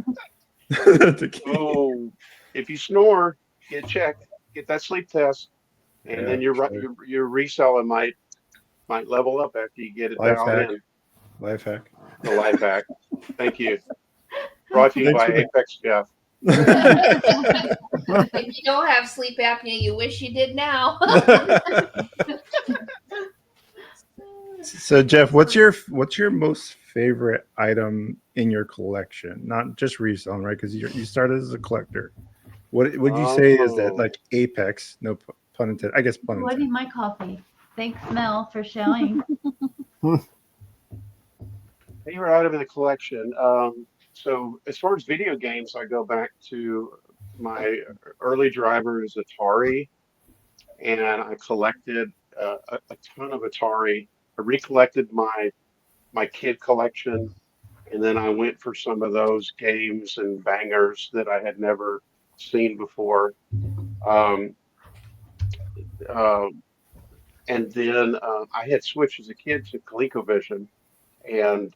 The key. Oh, if you snore, get checked, get that sleep test, and Yeah, then sure. your reseller might level up after you get it Life dialed hack. in. Life hack. The life hack. Thank you. Brought to you Thanks by for the- Apexjeff. If you don't have sleep apnea, you wish you did now. So Jeff, what's your most favorite item in your collection? Not just reselling, right? Because you started as a collector. What would you say is that Oh. like apex? No pun intended. I guess pun Ooh, I intended. need my coffee. Thanks, Mel, for showing. Favorite item in the collection. So as far as video games, I go back to my early drivers Atari, and I collected a ton of Atari. I recollected my kid collection, and then I went for some of those games and bangers that I had never seen before. Um, and then I had switched as a kid to ColecoVision, and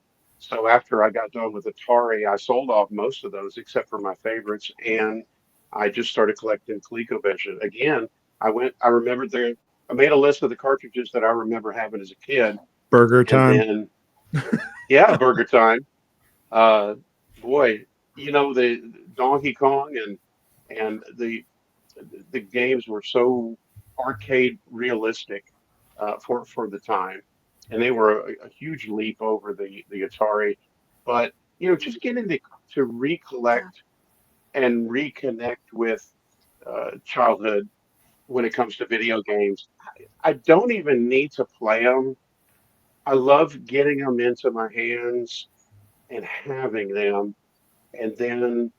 So after I got done with Atari, I sold off most of those except for my favorites, and I just started collecting ColecoVision. Again, I remembered I made a list of the cartridges that I remember having as a kid, Burger and time. then yeah, Burger Time. Uh, Boy, the Donkey Kong and the games were so arcade realistic for the time, and they were a huge leap over the Atari. But just getting to recollect and reconnect with childhood when it comes to video games. I don't even need to play them. I love getting them into my hands and having them, and then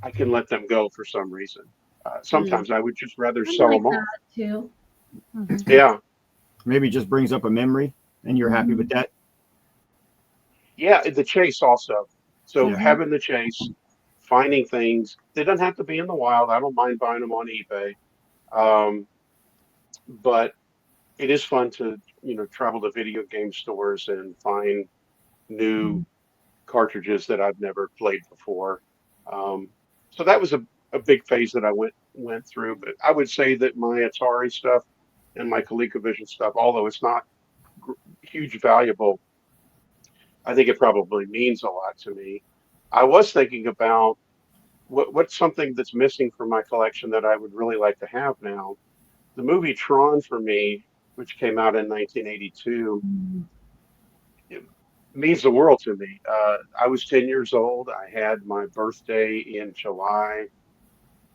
I can let them go for some reason. Sometimes I would just rather I'm sell like them off. that too. Mhm. Yeah, Maybe it just brings up a memory and you're happy with that. yeah, the chase also. So Yeah. having the chase, finding things. They don't have to be in the wild. I don't mind buying them on eBay. Um, but it is fun to, travel to video game stores and find new cartridges that I've never played before. Um, so that was a big phase that I went through. But I would say that my Atari stuff and my ColecoVision stuff, although it's not huge valuable, I think it probably means a lot to me. I was thinking about what's something that's missing from my collection that I would really like to have now. The movie Tron for me, which came out in 1982, it means the world to me. I was 10 years old. I had my birthday in July.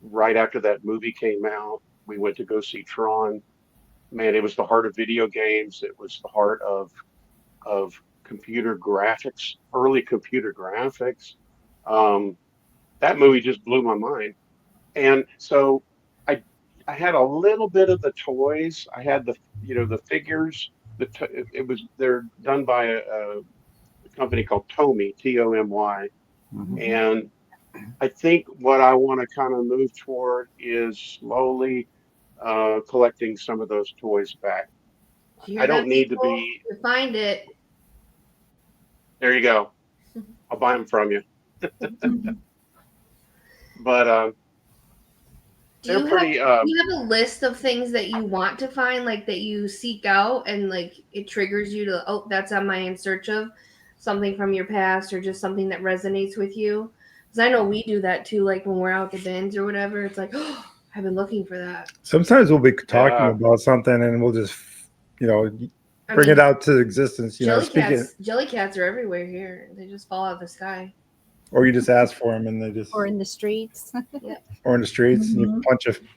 Right after that movie came out, we went to go see Tron. Man, it was the heart of video games. It was the heart of computer graphics, early computer graphics. Um, that movie just blew my mind. And so I I had a little bit of the toys. I had the figures. They're done by a company called Tomy, Tomy, Mhm. and I think what I want to kind of move toward is slowly collecting some of those toys back. You I hear don't that, need to people? be. You find it. There you go. I'll buy them from you. But Do they're you have pretty. do you have a list of things that you want to find, like that you seek out and like it triggers you to, oh, that's on my in search of something from your past or just something that resonates with you? Because I know we do that too, like when we're out the bins or whatever. It's like, oh, I've been looking for that. Sometimes we'll be talking Yeah. about something and we'll just, I bring mean, it out to existence. Speaking, jelly cats are everywhere here. They just fall out of the sky. or you just ask for them and they just, Or in the streets. or in the streets, and you Mhm.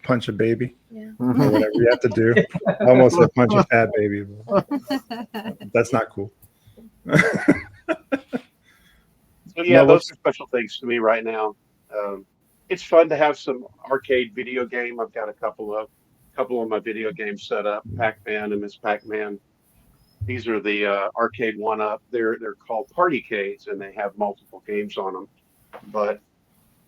punch a baby Yeah. or whatever you have to do. I almost said punch a fat baby, but that's not cool. So No, yeah, those are special things to me right now. Um, it's fun to have some arcade video game. I've got a couple of my video games set up. Pac-Man and Miss Pac-Man. These are the arcade one-up. They're called Partycades, and they have multiple games on them. But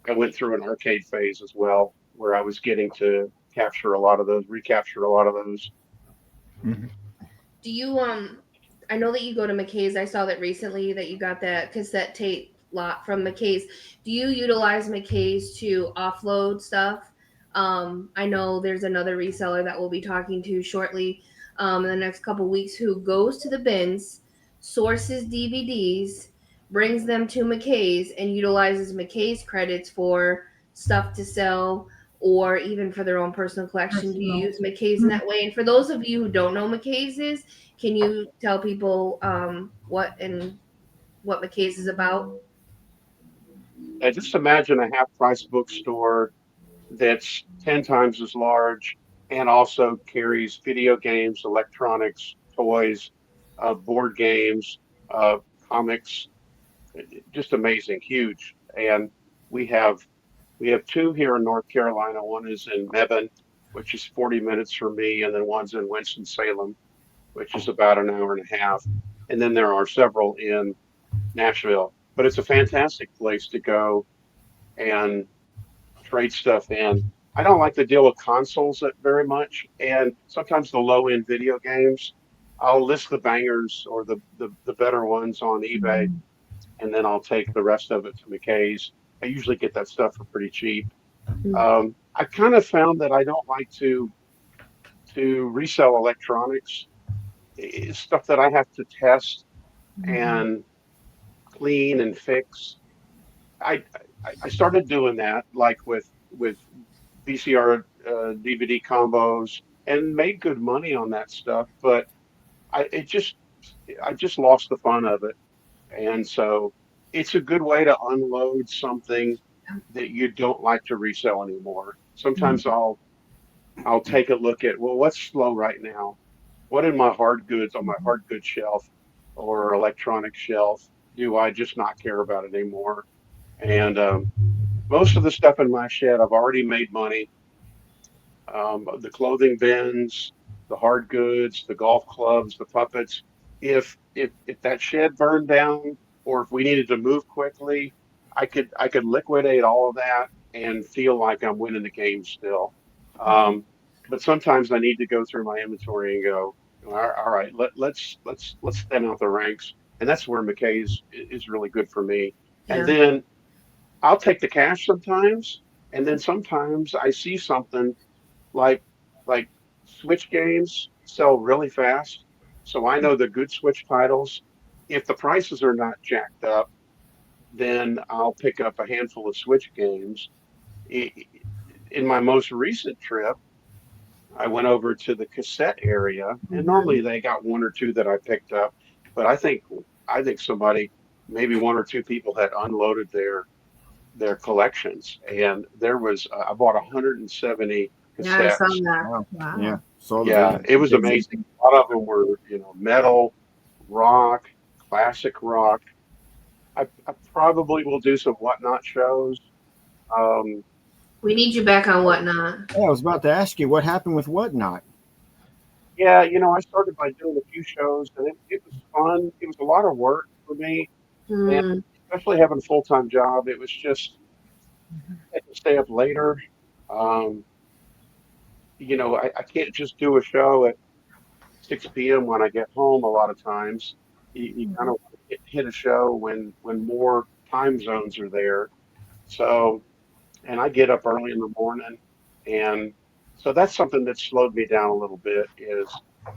I went through an arcade phase as well, where I was getting to capture a lot of those, recapture a lot of those. Mhm. Do you I know that you go to McKay's. I saw that recently that you got that cassette tape lot from McKay's. Do you utilize McKay's to offload stuff? I know there's another reseller that we'll be talking to shortly in the next couple weeks who goes to the bins, sources DVDs, brings them to McKay's, and utilizes McKay's credits for stuff to sell or even for their own personal collection. Do you use McKay's in that way? And for those of you who don't know McKay's is, can you tell people what McKay's is about? And just imagine a half-price bookstore that's 10 times as large and also carries video games, electronics, toys, board games, uh, comics. Just amazing, huge. And we have we have two here in North Carolina. One is in Mebane, which is 40 minutes from me, and then one's in Winston-Salem, which is about an hour and a half. And then there are several in Nashville. But it's a fantastic place to go and trade stuff in. I don't like to deal with consoles very much, and sometimes the low end video games. I'll list the bangers or the better ones on eBay, and then I'll take the rest of it to McKay's. I usually get that stuff for pretty cheap. I kind of found that I don't like to resell electronics. It's stuff that I have to test and clean and fix. I I started doing that like with VCR DVD combos and made good money on that stuff, but I just lost the fun of it. And so it's a good way to unload something that you don't like to resell anymore. Sometimes I'll take a look at, well, what's slow right now? What in my hard goods on my hard goods shelf or electronic shelf do I just not care about it anymore? And most of the stuff in my shed, I've already made money. The clothing bins, the hard goods, the golf clubs, the puppets. If that shed burned down, or if we needed to move quickly, I could liquidate all of that and feel like I'm winning the game still. Um, but sometimes I need to go through my inventory and go, all right, let's thin out the ranks, and that's where McKay's is really good for me. And Yeah. then I'll take the cash sometimes, and then sometimes I see something like like Switch games sell really fast, so I know the good Switch titles. If the prices are not jacked up, then I'll pick up a handful of Switch games. I- In my most recent trip, I went over to the cassette area, and normally they got one or two that I picked up, but I think somebody, maybe one or two people had unloaded their collections, and there was I bought 170 Yeah, I saw cassettes. that. Wow. Wow. Yeah. Saw the Yeah, video. it was amazing. A lot of them were, metal, rock, classic rock. I probably will do some whatnot shows. Um, We need you back on whatnot. Yeah, I was about to ask you what happened with Whatnot. yeah, I started by doing a few shows, and it was fun. It was a lot of work for me, and Hmm. especially having a full-time job, it was just I had to stay up later. Um, I can't just do a show at 6 p.m. when I get home a lot of times. You kind of want to hit a show when more time zones are there. So, and I get up early in the morning, and so that's something that slowed me down a little bit. Is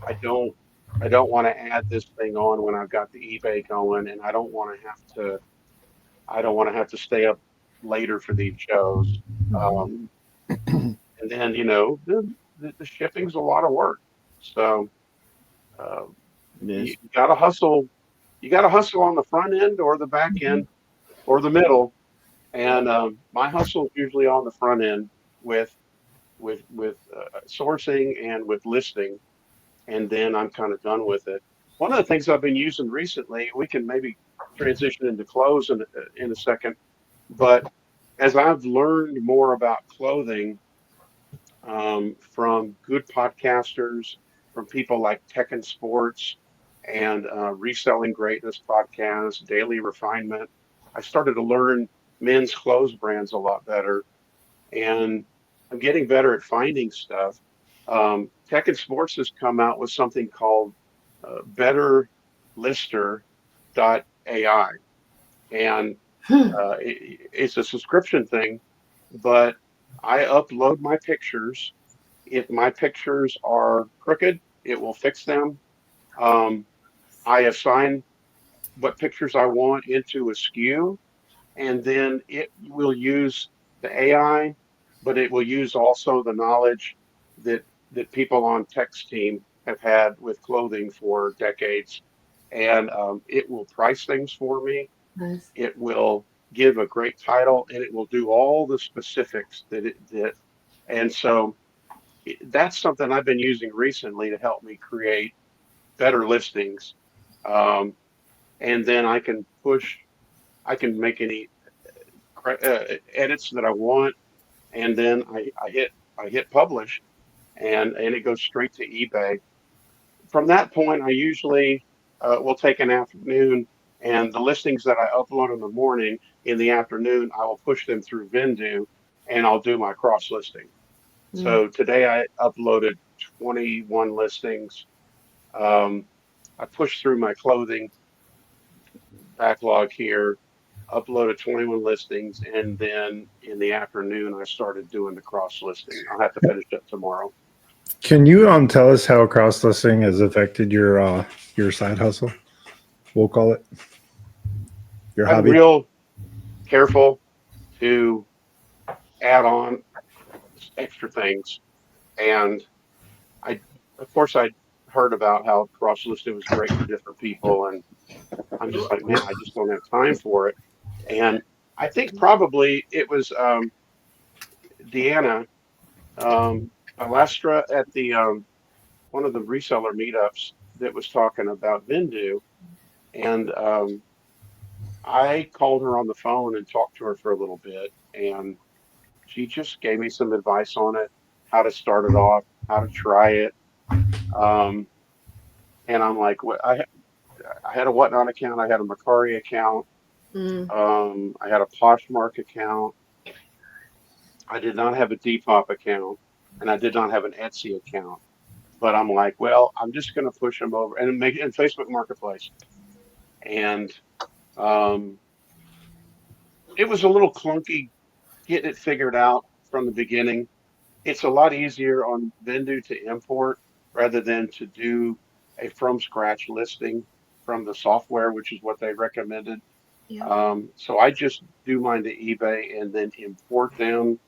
I don't I don't want to add this thing on when I've got the eBay going, and I don't want to have to stay up later for these shows. Um, and then the shipping's a lot of work. So. Uh, It you is. gotta hustle. You gotta hustle on the front end or the back end or the middle. And my hustle is usually on the front end with sourcing and with listing, and then I'm kind of done with it. One of the things I've been using recently, we can maybe transition into clothes in a second, but as I've learned more about clothing from good podcasters, from people like Tech and Sports and Reselling Greatness podcast, Daily Refinement. I started to learn men's clothes brands a lot better, and I'm getting better at finding stuff. Tech and Sports has come out with something called BetterLister.ai, and it's a subscription thing, but I upload my pictures. If my pictures are crooked, it will fix them. Um, I assign what pictures I want into a SKU, and then it will use the AI, but it will use also the knowledge that people on Tech's team have had with clothing for decades, and it will price things for me. Nice. It will give a great title, and it will do all the specifics that it did. And so that's something I've been using recently to help me create better listings. Um, and then I can make any edits that I want, and then I hit publish, and it goes straight to eBay. From that point, I usually will take an afternoon, and the listings that I upload in the morning, in the afternoon, I will push them through Vendu, and I'll do my cross listing. Mm. So today I uploaded 21 listings. I pushed through my clothing backlog here, uploaded 21 listings, and then in the afternoon I started doing the cross listing. I'll have to finish up tomorrow. Can you tell us how cross listing has affected your side hustle? We'll call it your I'm hobby. real careful to add on extra things, and of course, I heard about how cross listing was great for different people, and I'm just like, man, I just don't have time for it. And I think probably it was Deanna Balestra at the one of the reseller meetups that was talking about Vindu, and I called her on the phone and talked to her for a little bit, and she just gave me some advice on it, how to start it off, how to try it. Um, and I'm like, what I had a Whatnot account, I had a Macari account, I had a Poshmark account, I did not have a Depop account, and I did not have an Etsy account. But I'm like, well, I'm just going to push them over and make it in Facebook Marketplace. And um, it was a little clunky getting it figured out from the beginning. It's a lot easier on Vendu to import rather than to do a from scratch listing from the software, which is what they recommended. Yeah. So I just do mine to eBay and then import them.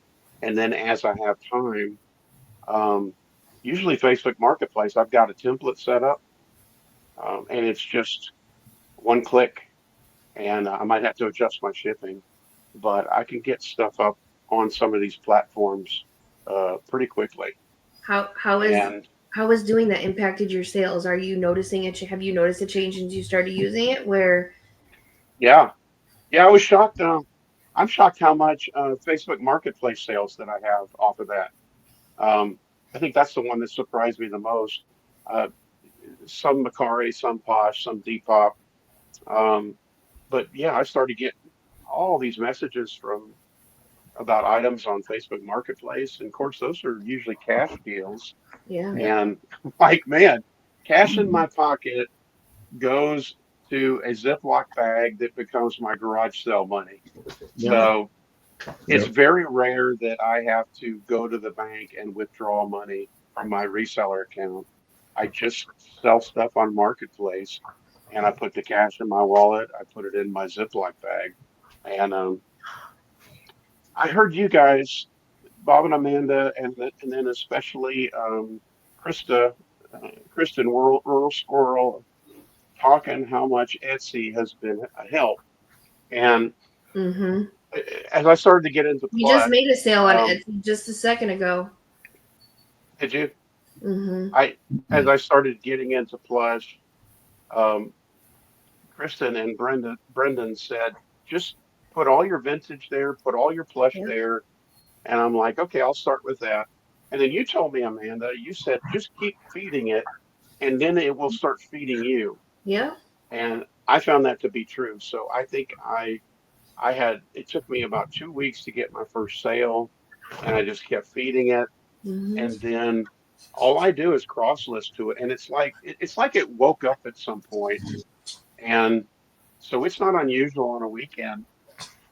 And then as I have time, um, usually Facebook Marketplace, I've got a template set up, and it's just one click, and I might have to adjust my shipping, but I can get stuff up on some of these platforms pretty quickly. And How has doing that impacted your sales? Are you noticing it? Have you noticed a change since you started using it? Where yeah, yeah, I was shocked. I'm shocked how much Facebook Marketplace sales that I have off of that. Um, I think that's the one that surprised me the most. Uh, some Macari, some Posh, some Depop. Um, but yeah, I started getting all these messages from about items on Facebook Marketplace, and of course, those are usually cash deals. yeah, And like, man, cash in my pocket goes to a Ziploc bag that becomes my garage sale money. Yep. So it's Yep. very rare that I have to go to the bank and withdraw money from my reseller account. I just sell stuff on Marketplace, and I put the cash in my wallet. I put it in my Ziploc bag. And I heard you guys, Bob and Amanda, and then especially Krista, Kristen Rural Squirrel, talking how much Etsy has been a help. And mm-hmm. as I started to get into You just Plus, made a sale on um, Etsy just a second ago. did you? Mm-hmm. As I started getting into Plus, um, Kristen and Brendan said, just put all your vintage there, put all your plush Yeah. there. And I'm like, okay, I'll start with that. And then you told me, Amanda, you said, just keep feeding it, and then it will start feeding you. Yeah. And I found that to be true. So I think it took me about 2 weeks to get my first sale, and I just kept feeding it. Mm-hmm. And then all I do is cross list to it. And it's like it woke up at some point. And so it's not unusual on a weekend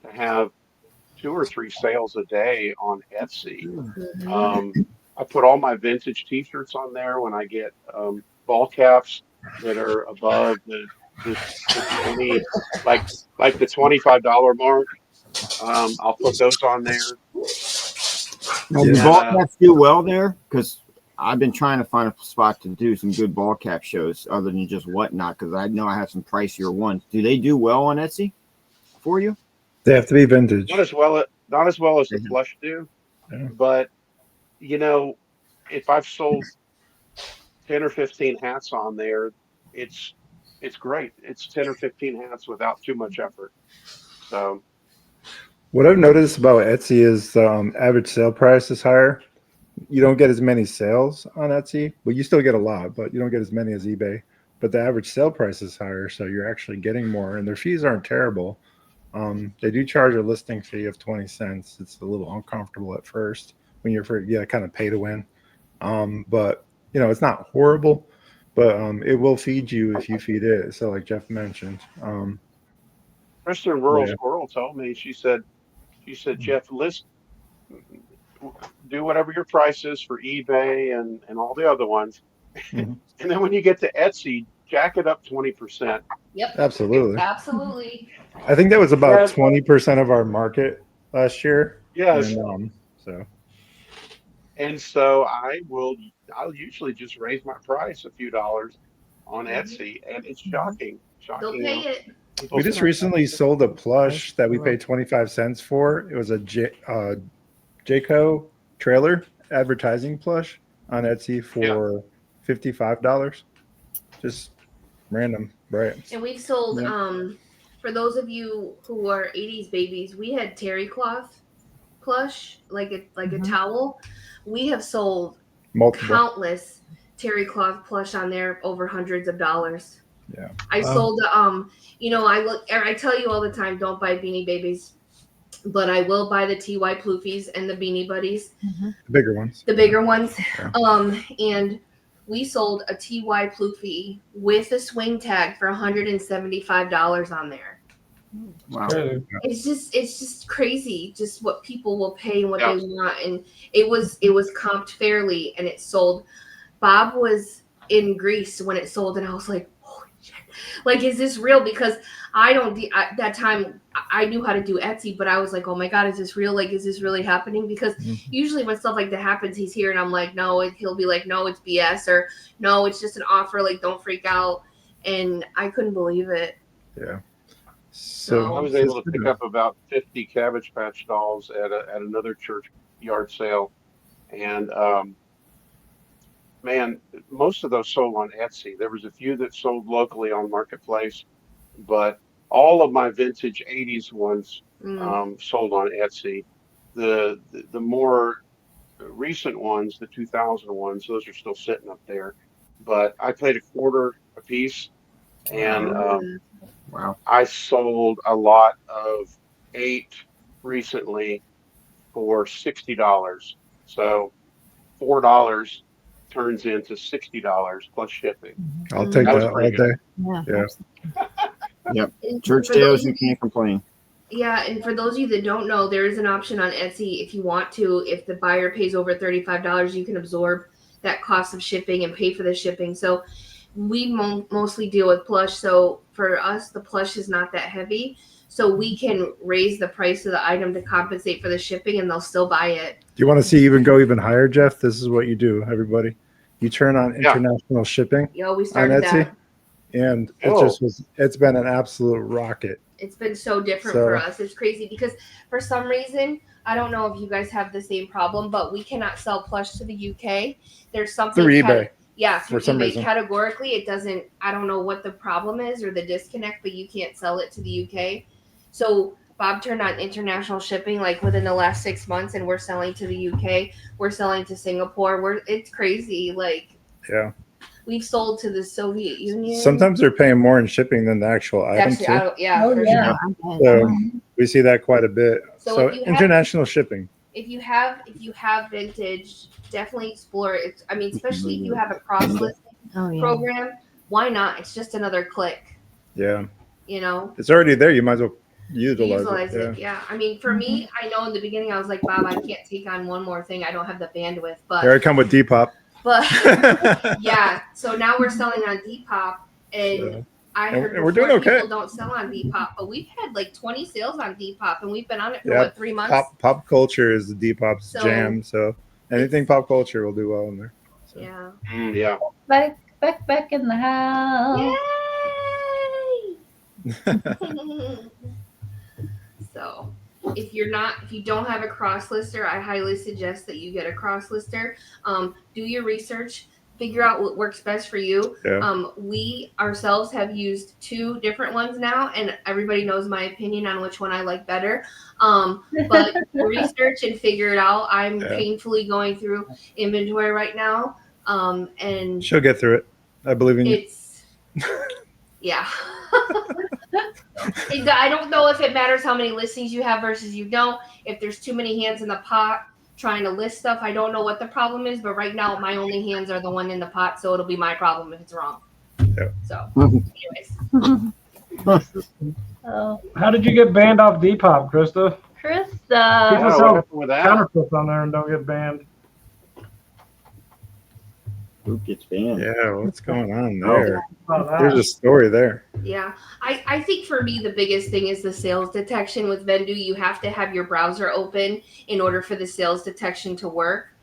to have 2 or 3 sales a day on Etsy. Mm-hmm. I put all my vintage T-shirts on there when I get ball caps that are above the 20, like the $25 mark. I'll put those on there. Now, do And ball caps do well there? Because I've been trying to find a spot to do some good ball cap shows other than just Whatnot, because I know I have some pricier ones. Do they do well on Etsy for you? They have to be vintage. not as well as the plush do, Yeah. but you know, if I've sold 10 or 15 hats on there, it's great. It's 10 or 15 hats without too much effort. So What I've noticed about Etsy is average sale price is higher. You don't get as many sales on Etsy, but you still get a lot, but you don't get as many as eBay. But the average sale price is higher, so you're actually getting more, and their fees aren't terrible. They do charge a listing fee of 20 cents. It's a little uncomfortable at first when you're kind of pay to win. But it's not horrible. but it will feed you if you feed it. So like Jeff mentioned, Kristen Rural Yeah. Squirrel told me, she said, Jeff, do whatever your price is for eBay and all the other ones. Mhm. And then when you get to Etsy, jack it up 20%. Yep. Absolutely. Absolutely. I think that was about Yeah. 20% of our market last year. Yes. And, so And so I'll usually just raise my price a few dollars on Etsy, and it's shocking. They'll Shocking pay how it. people we just spend. recently sold a plush that we paid 25 cents for. It was a Jayco trailer advertising plush on Etsy for $55. Just random, right? And we've sold Yeah. for those of you who are 80s babies, we had terry cloth plush, like a towel. We have sold Multiple. countless terry cloth plush on there over hundreds of dollars. Yeah. I sold I tell you all the time, don't buy Beanie Babies, but I will buy the TY Ploofies and the Beanie Buddies, The bigger ones. the bigger ones. Yeah. And we sold a TY Ploofie with a swing tag for $175 on there. Wow. It's just crazy, just what people will pay and what they want. And it was comped fairly, and it sold. Bob was in Greece when it sold, and I was like, holy shit, like, is this real? Because at that time I knew how to do Etsy, but I was like, oh my god, is this real? Like, is this really happening? Because usually when stuff like that happens, he's here and I'm like, no, he'll be like, no, it's BS, or no, it's just an offer, like, don't freak out. And I couldn't believe it. Yeah. So I was able to pick up about 50 Cabbage Patch dolls at another church yard sale, and man, most of those sold on Etsy. There was a few that sold locally on Marketplace, but all of my vintage 80s ones sold on Etsy. The more recent ones, the 2000 ones, those are still sitting up there. But I paid $0.25 a piece, and Wow. I sold a lot of 8 recently for $60. So $4 turns into $60 plus shipping. I'll take That was that all pretty day. good. Yeah. Yep. And Church for sales, those- you can't complain. Yeah, and for those of you that don't know, there is an option on Etsy if you want to. If the buyer pays over $35, you can absorb that cost of shipping and pay for the shipping. So we mostly deal with plush. So for us, the plush is not that heavy. So we can raise the price of the item to compensate for the shipping, and they'll still buy it. Do you want to see go even higher, Jeff? This is what you do, everybody. You turn on international shipping Yeah, we on started Etsy, that. and it's been an absolute rocket. It's been so different for us. It's crazy because for some reason, I don't know if you guys have the same problem, but we cannot sell plush to the UK. There's something through eBay. Through for some eBay. reason. Categorically, it doesn't. I don't know what the problem is or the disconnect, but you can't sell it to the UK. So Bob turned on international shipping like within the last 6 months, and we're selling to the UK. We're selling to Singapore. It's crazy. Like, Yeah. we've sold to the Soviet Union. Sometimes they're paying more in shipping than the actual item too. For yeah. sure. So we see that quite a bit. So if you have- international shipping. If you have vintage, definitely explore it. I mean, especially if you have a cross listing program, why not? It's just another click. Yeah. You know, It's already there. You might as well utilize it. Yeah. I mean, for me, I know in the beginning I was like, Bob, I can't take on one more thing. I don't have the bandwidth. But here I come with Depop. But yeah, so now we're selling on Depop, and I heard we're doing okay. People don't sell on Depop, but we've had like 20 sales on Depop, and we've been on it for 3 months. Pop culture is the Depop's jam, so anything pop culture will do well in there. So. Yeah. Yeah. Back in the house. Yay! So if you don't have a cross lister, I highly suggest that you get a cross lister. Do your research, figure out what works best for you. Yeah. We ourselves have used 2 different ones now, and everybody knows my opinion on which one I like better. But research and figure it out. I'm painfully going through inventory right now. And she'll get through it. I believe in you. Yeah. I don't know if it matters how many listings you have versus you don't. If there's too many hands in the pot, trying to list stuff. I don't know what the problem is, but right now my only hands are the one in the pot, so it'll be my problem if it's wrong. Yeah. So, anyways. Oh, How did you get banned off Depop, Krista? Krista. Yeah, People what sell happened with that? counterfeits on there and don't get banned. Who gets banned? Yeah, what's going on there? Oh, that. There's a story there. Yeah, I think for me the biggest thing is the sales detection with Vendu. You have to have your browser open in order for the sales detection to work,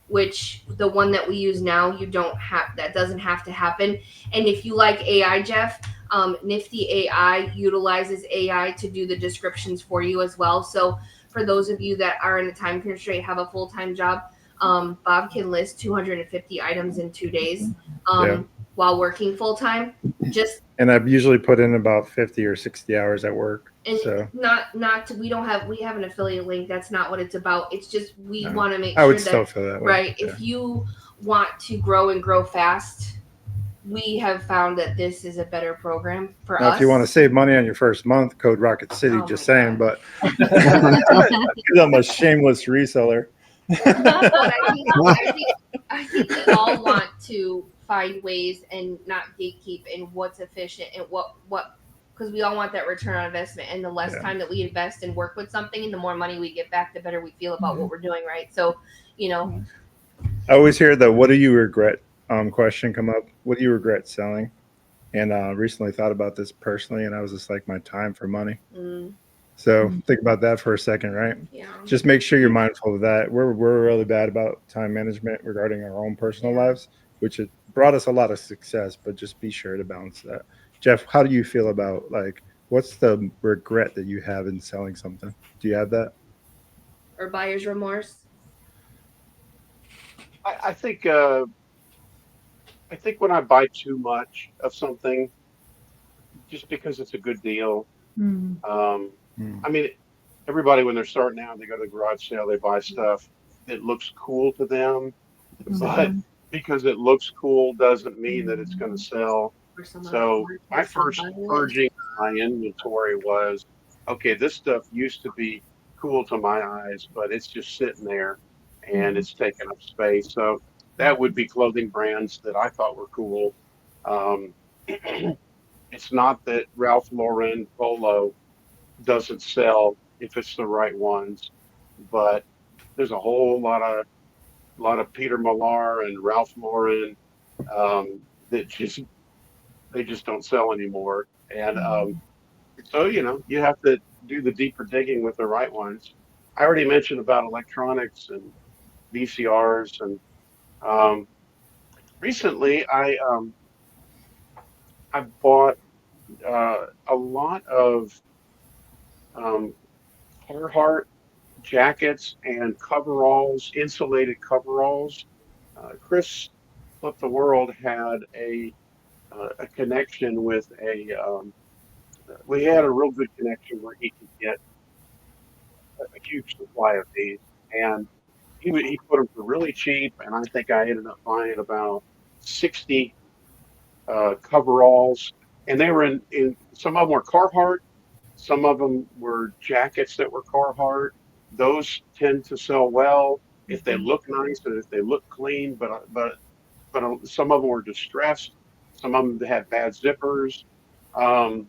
which the one that we use now, you don't have, that doesn't have to happen. And if you like AI, Jeff, Nifty AI utilizes AI to do the descriptions for you as well. So for those of you that are in a time constraint, have a full-time job, Bob can list 250 items in 2 days. Yeah. While working full time, And I've usually put in about 50 or 60 hours at work. and So we have an affiliate link. That's not what it's about. It's just we No. want to make I sure would that still feel that way. right. Yeah. If you want to grow and grow fast, we have found that this is a better program for Now, us. if you want to save money on your first month, code Rocket City. Oh Just my saying, God. but because I'm a shameless reseller. But I think we all want to find ways and not gatekeep in what's efficient and what because we all want that return on investment, and the less Yeah. time that we invest and work with something and the more money we get back, the better we feel about what we're doing, right? So, you know, I always hear the "What do you regret?" Question come up. What do you regret selling? And recently thought about this personally, and I was just like, my time for money. So think about that for a second, right? yeah. Just make sure you're mindful of that. We're really bad about time management regarding our own personal lives, which has brought us a lot of success, but just be sure to balance that. Jeff, how do you feel about, like, what's the regret that you have in selling something? Do you have that? Or buyer's remorse. I think when I buy too much of something, just because it's a good deal. I mean, everybody when they're starting out, they go to the garage sale, they buy stuff that looks cool to them, but because it looks cool doesn't mean that it's going to sell. Or some So other my person first buying it. purging my inventory was, okay, this stuff used to be cool to my eyes, but it's just sitting there and it's taking up space. So that would be clothing brands that I thought were cool. It's not that Ralph Lauren Polo doesn't sell if it's the right ones, but there's a whole lot of Peter Millar and Ralph Lauren that they just don't sell anymore. And so you have to do the deeper digging with the right ones. I already mentioned about electronics and VCRs, and recently I bought a lot of Carhartt jackets and coveralls, insulated coveralls. Chris Flip the World had a connection with we had a real good connection where he could get a huge supply of these, and he put them for really cheap, and I think I ended up buying about 60 coveralls, and they were in some of them were Carhartt, some of them were jackets that were Carhartt. Those tend to sell well if they look nice and if they look clean, but some of them were distressed. Some of them had bad zippers. I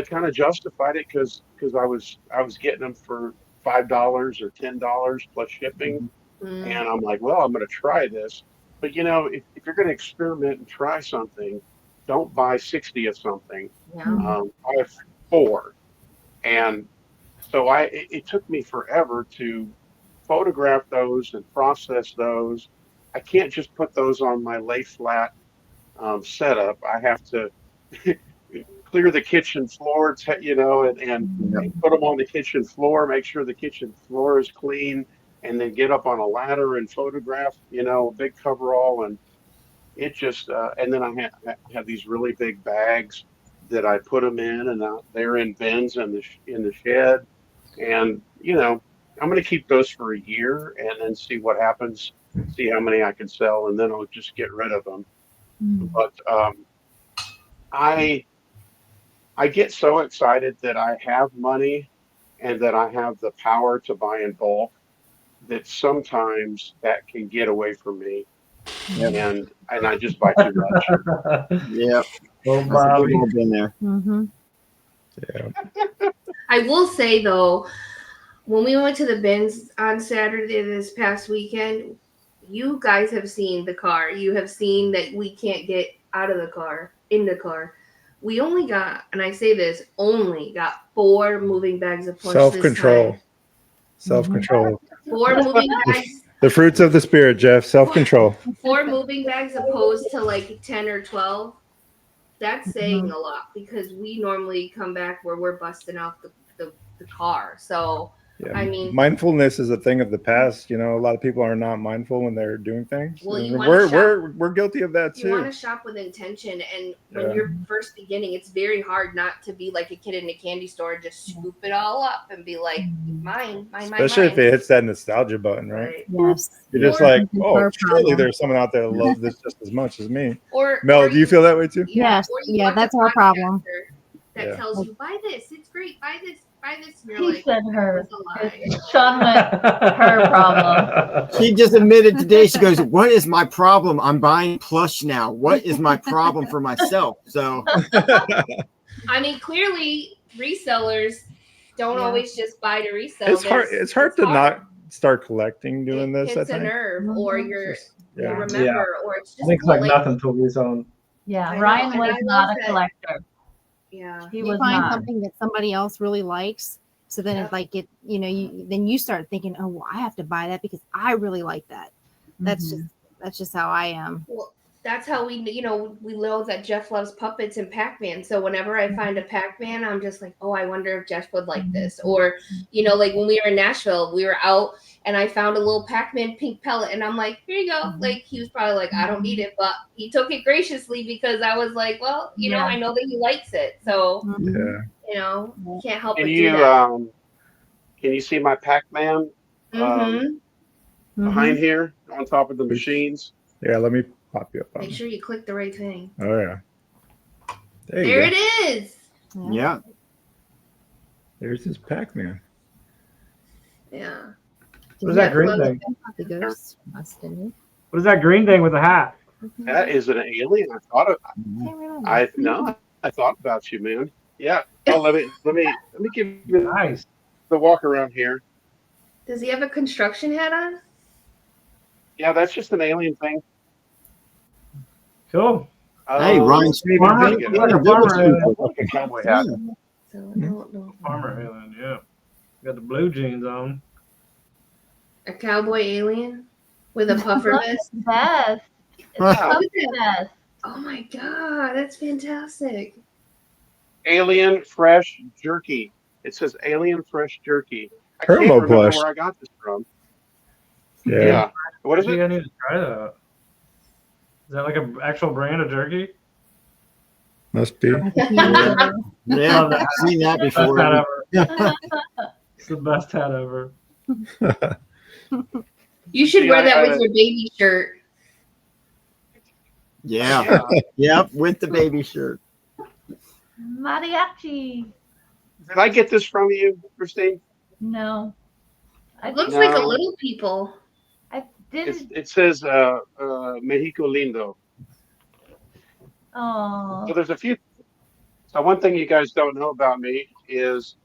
kind of justified it because I was getting them for $5 or $10 plus shipping, and I'm like, well, I'm going to try this. But if you're going to experiment and try something, don't buy 60 of something. Yeah. I have 4, and so it took me forever to photograph those and process those. I can't just put those on my lay flat setup. I have to clear the kitchen floor, and put them on the kitchen floor, make sure the kitchen floor is clean, and then get up on a ladder and photograph, a big coverall. And it just, and then I have these really big bags that I put them in, and they're in bins in the shed. And, I'm going to keep those for a year and then see what happens, see how many I can sell, and then I'll just get rid of them. But I get so excited that I have money and that I have the power to buy in bulk, that sometimes that can get away from me, Yep. and I just buy too much. Yep. Oh, We've Bobby. all been there. Mm-hmm. I will say though, when we went to the bins on Saturday this past weekend, you guys have seen the car. You have seen that we can't get out of the car, in the car. We only got, and I say this, only got 4 moving bags of push Self-control. this time. Self-control. 4 moving bags. The fruits of the spirit, Jeff. Self-control. 4 moving bags opposed to like 10 or 12. That's saying a lot because we normally come back where we're busting out the car. So, Yeah. I mean, Mindfulness is a thing of the past. You know, a lot of people are not mindful when they're doing things. Well, you And wanna shop- we're guilty of that you want too. to shop with intention. And when Yeah. you're first beginning, it's very hard not to be like a kid in a candy store and just scoop it all up and be like, mine, Especially if it hits that nostalgia button, right? Yes. You're just Or- like, It's oh, our surely problem. there's someone out there that loves this just as much as me. Or Mel, or do you feel that way too? Yes. or you Yeah, watch a that's our problem. podcaster that Yeah. tells you, buy this, it's great, buy this, and you're He like, said her. that's a lie. Sean went, her problem. She just admitted today. She goes, "What is my problem? I'm buying plush now. What is my problem for myself?" So I mean, clearly resellers don't Yeah. always just buy to resell. It's hard. It's hard to not start collecting doing it this. I hits a think. nerve, or Mhm. you Yeah. remember, or it's I just think it's cool, like nothing till we own. Yeah, I know, Ryan and was I love not a that. collector. Yeah. He You was find not. something that somebody else really likes, so then Yeah. it's like then you start thinking, oh, well, I have to buy that because I really like that. That's Mhm. just how I am. Well, that's how we know that Jeff loves puppets and Pac-Man. So whenever I find a Pac-Man, I'm just like, oh, I wonder if Jeff would like this. Or, like when we were in Nashville, we were out and I found a little Pac-Man pink pellet, and I'm like, here you go. Like he was probably like, I don't need it, but he took it graciously because I was like, well, Yeah. I know that he likes it, so Mhm. Yeah. can't help Can but do you that. can you see my Pac-Man behind here on top of the machines? Yeah. Let me pop you up on Make it. sure you click the right thing. Oh yeah. There you There go. it is. yeah, There's this Pac-Man. Yeah. What is that green Jeff thing? The ghost must have been. What is that green thing with the hat? That is an alien. I thought of. Can't remember. I thought about you, man. Yeah. Oh, let me give you Nice. the walk around here. Does he have a construction hat on? Yeah, that's just an alien thing. Cool. hey, Ryan's favorite Farmer, thing. get like it. a farmer alien. Like a cowboy hat. So I don't know. Farmer alien, yeah. Got the blue jeans on. A cowboy alien with a puffer vest. Vest. It's a Yeah. puppy vest. Oh my god, that's fantastic. Alien fresh jerky. It says alien fresh jerky. I Hermo can't remember plush. where I got this from. Yeah. Yeah. What is Actually, it? I need to try that. Is that like an actual brand of jerky? Must be. Yeah, I've seen that Best hat before. ever. It's the best hat ever. You should See, wear that I- with your baby shirt. Yeah, yep, with the baby shirt. Mariachi. Did I get this from you, Christine? No. I It looks think like a No. little people. I didn't. It says Mexico Lindo. Oh. So there's a few. So one thing you guys don't know about me is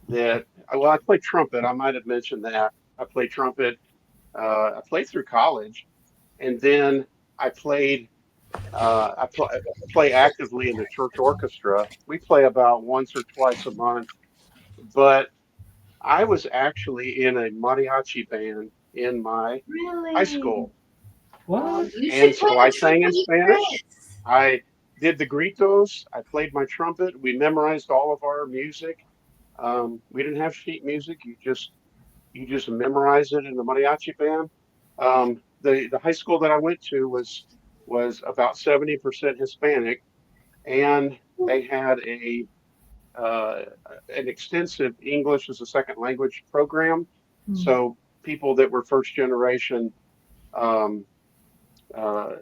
that I play trumpet. I might have mentioned that I play trumpet. I played through college, and then I played. I play actively in the church orchestra. We play about once or twice a month, but I was actually in a mariachi band in my Really? high school. What? You And should play so the I sang in trumpet with Spanish. Chris. I did the gritos. I played my trumpet. We memorized all of our music. We didn't have sheet music. You just memorize it in the mariachi band. The high school that I went to was about 70% Hispanic, and they had an extensive English as a second language program. So people that were first generation um, uh,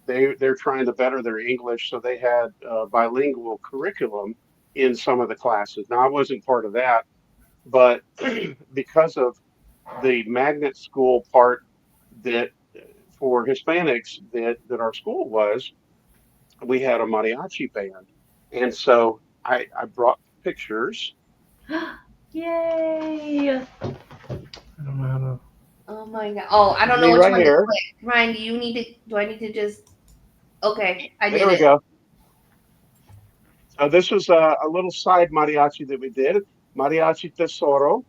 they're trying to better their English, so they had bilingual curriculum in some of the classes. Now I wasn't part of that, but because of the magnet school part that for Hispanics that our school was, we had a mariachi band. And so I brought pictures. Yay! I don't know how to. Oh my god. Oh, I don't know Me which right one to here. click. Ryan, do I need to just okay, I did There we it. go. This was a little side mariachi that we did, Mariachi Tesoro,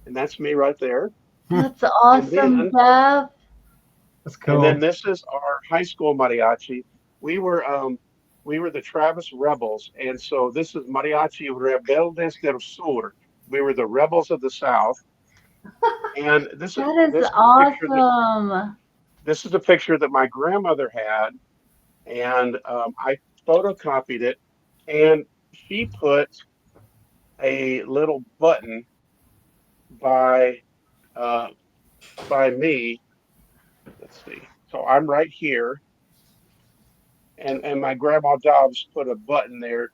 and that's me right there. That's And awesome, then Jeff. That's And then cool. this is our high school mariachi. We were the Travis Rebels, and so this is Mariachi Rebeldes del Sur. We were the rebels of the South, and That is this is a picture that awesome. this is a picture that my grandmother had, and I photocopied it, and she put a little button by uh, by me. Let's see. So I'm right here, and my grandma Dobbs put a button there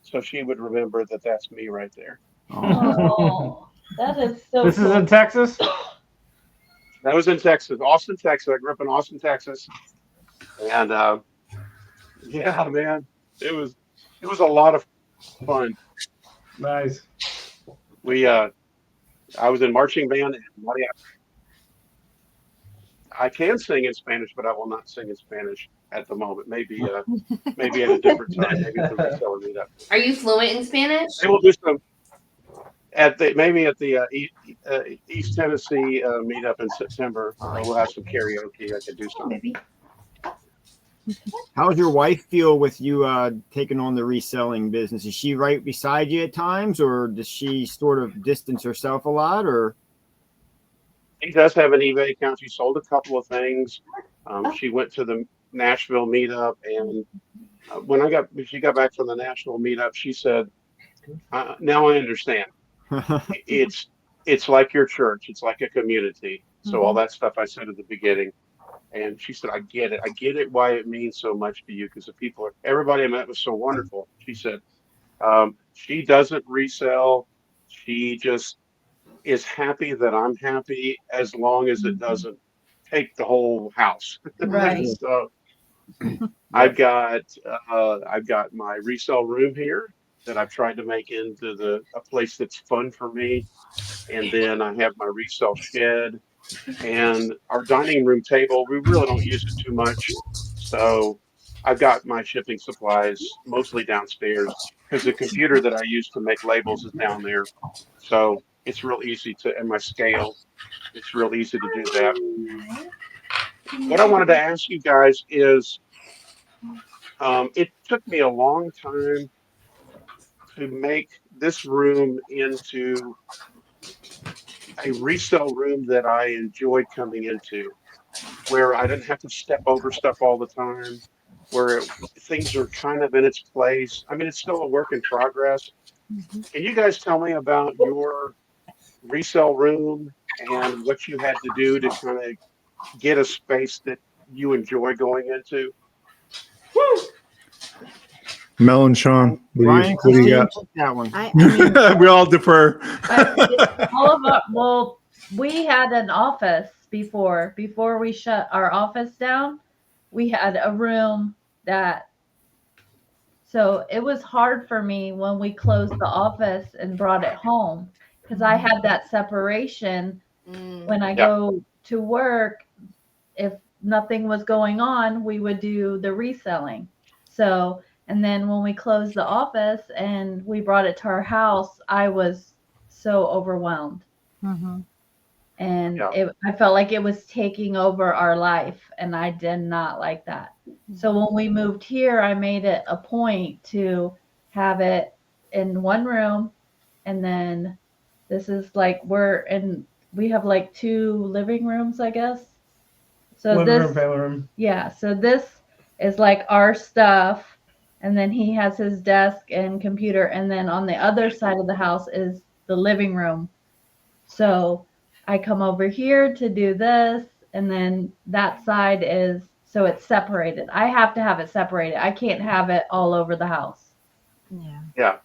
so she would remember that that's me right there. Oh, that is so This is cool. in Texas. That was in Texas, Austin, Texas. I grew up in Austin, Texas, and yeah, man, it was a lot of fun. Nice. We I was in marching band and I can sing in Spanish, but I will not sing in Spanish at the moment. Maybe maybe at a different time. Maybe at the reseller meetup. Are you fluent in Spanish? They will do some at the East Tennessee meetup in September. We'll have some karaoke. I could do some. Maybe. How does your wife feel with you taking on the reselling business? Is she right beside you at times, or does she sort of distance herself a lot? Or She does have an eBay account. She sold a couple of things. She went to the Nashville meetup, and when she got back from the Nashville meetup, she said, "Now I understand. It's like your church. It's like a community." So all that stuff I said at the beginning, and she said, "I get it. I get it. Why it means so much to you because everybody I met was so wonderful." She said, "She doesn't resell. She just is happy that I'm happy as long as it doesn't take the whole house." Right. So I've got my resale room here that I've tried to make into a place that's fun for me, and then I have my resale shed and our dining room table. We really don't use it too much, so I've got my shipping supplies mostly downstairs because the computer that I use to make labels is down there. So it's real easy and my scale, it's real easy to do that. What I wanted to ask you guys is, it took me a long time to make this room into a resale room that I enjoyed coming into, where I didn't have to step over stuff all the time, where things are kind of in its place. I mean, it's still a work in progress. Can you guys tell me about your resale room and what you had to do to kind of get a space that you enjoy going into? Mel and Sean, Ryan, what do you Christine, got? take that one. I mean, We all defer. Well, we had an office before we shut our office down. We had a room so it was hard for me when we closed the office and brought it home because I had that separation when I go to work. If nothing was going on, we would do the reselling. So, and then when we closed the office and we brought it to our house, I was so overwhelmed. And I felt like it was taking over our life, and I did not like that. So when we moved here, I made it a point to have it in one room, and then this is like we have like 2 living rooms, I guess. So Living room, family room. yeah, so this is like our stuff, and then he has his desk and computer, and then on the other side of the house is the living room. So I come over here to do this, and then that side so it's separated. I have to have it separated. I can't have it all over the house. yeah. Yeah.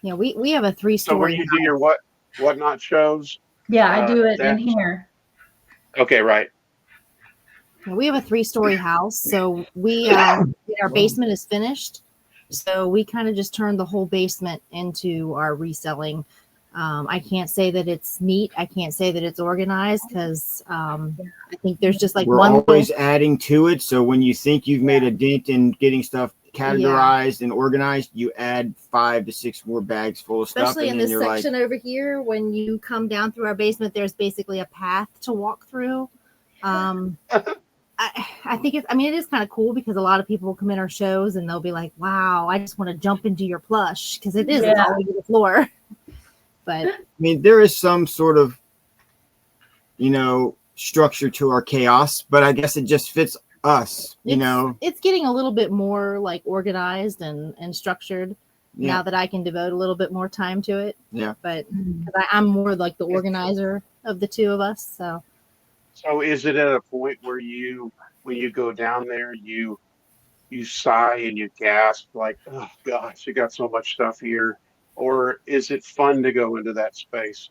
Yeah, we have a So where 3-story you do your whatnot shows? Yeah, I do it in That's here. okay, right? Yeah, we have a 3-story house, so we our basement is finished, so we kind of just turned the whole basement into our reselling. I can't say that it's neat. I can't say that it's organized because I think there's just like We're one always adding to it. So when you think you've made a dent in getting stuff categorized and organized, you add 5 to 6 more bags full of stuff. especially in And then this you're section over here. When you come down through our basement, there's basically a path to walk through. I think it's, I mean, it is kind of cool because a lot of people will come in our shows and they'll be like, wow, I just want to jump into your plush because it is, it's all over the floor. But I mean, there is some sort of, structure to our chaos, but I guess it just fits us, it's getting a little bit more like organized and structured now that I can devote a little bit more time to it. Yeah. But 'cause I'm more like the organizer of the two of us. So is it at a point where when you go down there, you sigh and you gasp like, oh gosh, you got so much stuff here? Or is it fun to go into that space?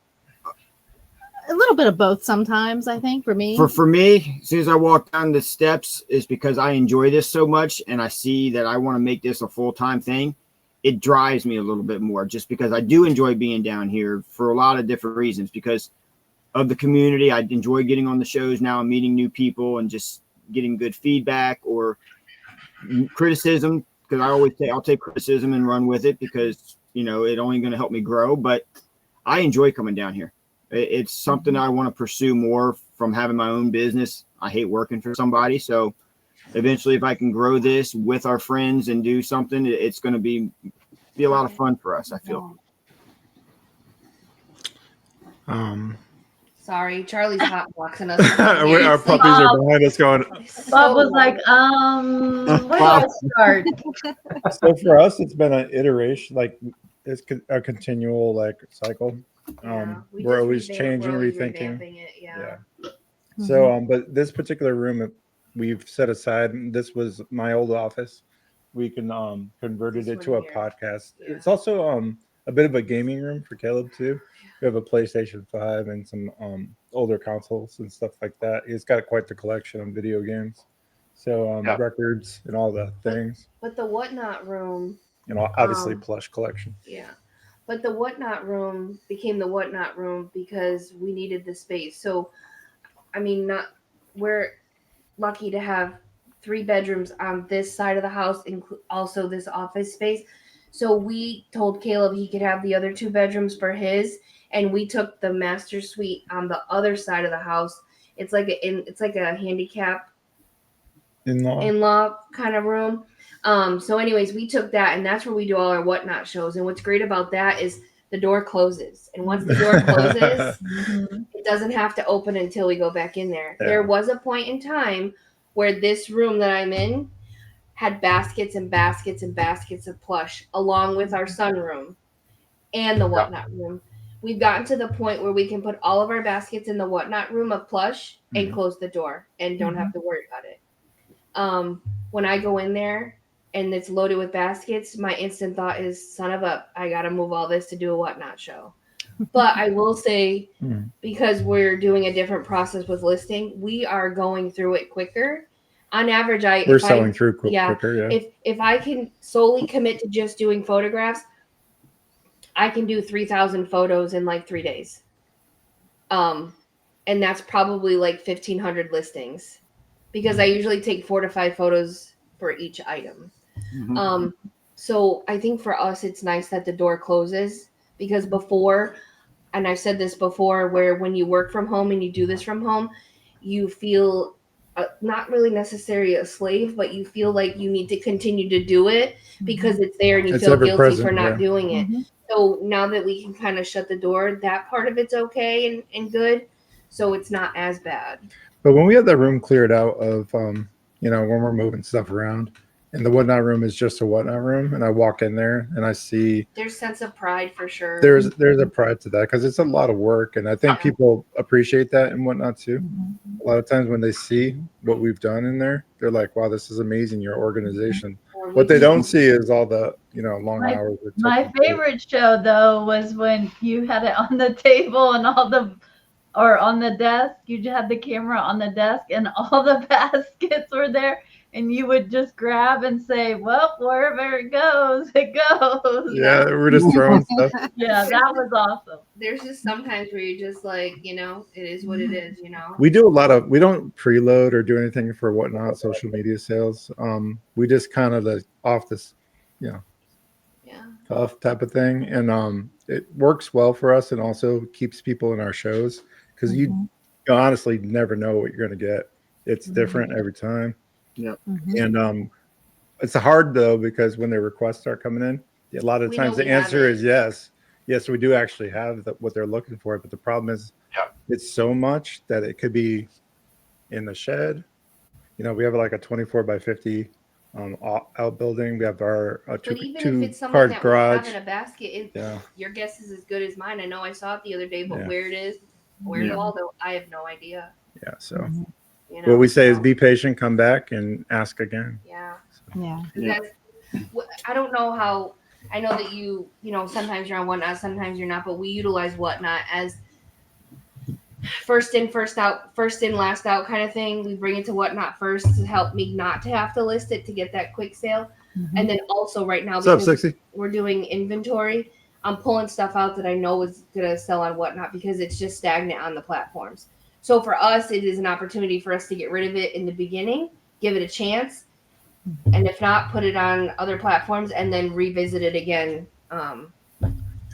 A little bit of both sometimes, I think, for me. For me, as soon as I walk down the steps, is because I enjoy this so much and I see that I want to make this a full-time thing. It drives me a little bit more just because I do enjoy being down here for a lot of different reasons. Because of the community, I enjoy getting on the shows now and meeting new people and just getting good feedback or criticism. Because I always say I'll take criticism and run with it because it only going to help me grow. But I enjoy coming down here. It's something I want to pursue more from having my own business. I hate working for somebody. So eventually, if I can grow this with our friends and do something, it's going to be a lot of fun for us, I feel. Sorry, Charlie's hot boxing us. Our puppies are behind us going. Bob was like, where do I start? So for us, it's been an iteration, like it's a continual cycle. We're always changing, rethinking. Yeah. So, but this particular room we've set aside. This was my old office. We can converted it to a podcast. Yeah. It's also a bit of a gaming room for Caleb too. We have a PlayStation 5 and some older consoles and stuff like that. He's got quite the collection of video games. So records and all the things. But the whatnot room, obviously plush collection. Yeah. But the whatnot room became the whatnot room because we needed the space. So, I mean, we're lucky to have 3 bedrooms on this side of the house, also this office space. So we told Caleb he could have the other 2 bedrooms for his, and we took the master suite on the other side of the house. It's like a handicap in-law kind of room. So anyways, we took that, and that's where we do all our whatnot shows. And what's great about that is the door closes. And once the door closes, it doesn't have to open until we go back in there. Yeah. There was a point in time where this room that I'm in had baskets and baskets and baskets of plush, along with our sunroom and the whatnot room. We've gotten to the point where we can put all of our baskets in the whatnot room of plush and close the door and don't have to worry about it. When I go in there and it's loaded with baskets, my instant thought is, son of a, I got to move all this to do a whatnot show. But I will say, because we're doing a different process with listing, we are going through it quicker. On average, we're selling through quicker. Yeah. If I can solely commit to just doing photographs, I can do 3,000 photos in like 3 days. And that's probably like 1,500 listings because I usually take 4 to 5 photos for each item. So I think for us, it's nice that the door closes because before, and I've said this before, where when you work from home and you do this from home, you feel not really necessarily a slave, but you feel like you need to continue to do it because it's there and you feel guilty for not doing it. So now that we can kind of shut the door, that part of it's okay and good. So it's not as bad. But when we have that room cleared out of, when we're moving stuff around, and the whatnot room is just a whatnot room, and I walk in there and I see there's sense of pride for sure. There's a pride to that because it's a lot of work, and I think people appreciate that and whatnot too. A lot of times when they see what we've done in there, they're like, "Wow, this is amazing! Your organization." What they don't see is all the long My- hours. It took My them to- favorite show though was when you had it on the table and or on the desk. You just had the camera on the desk and all the baskets were there, and you would just grab and say, "Well, wherever it goes, it goes." Yeah, we're just throwing stuff. Yeah, that was awesome. There's just sometimes where you're just like, it is what it is, We do we don't preload or do anything for Whatnot social media sales. We just kind of off this, Yeah. tough type of thing. And it works well for us and also keeps people in our shows because you honestly never know what you're going to get. It's different every time. Yep. And it's hard though, because when their requests start coming in, a lot of We times know the we have answer it. is yes. Yes, we do actually have what they're looking for. But the problem is it's so much that it could be in the shed. We have like a 24 by 50 outbuilding. We have our But even if two it's something card that garage. we have in a basket, your guess is as good as mine. I know I saw it the other day, but Yeah. where it is, where's Waldo, I have no idea. Yeah. So You what we say is so- be patient, come back and ask again. Yeah. Yeah. I don't know how. I know that sometimes you're on Whatnot, sometimes you're not, but we utilize Whatnot as first in, first out, first in, last out kind of thing. We bring it to Whatnot first to help me not to have to list it to get that quick sale. And then also right now, What's up, because 60? we're doing inventory, I'm pulling stuff out that I know is going to sell on Whatnot because it's just stagnant on the platforms. So for us, it is an opportunity for us to get rid of it in the beginning, give it a chance, and if not, put it on other platforms and then revisit it again.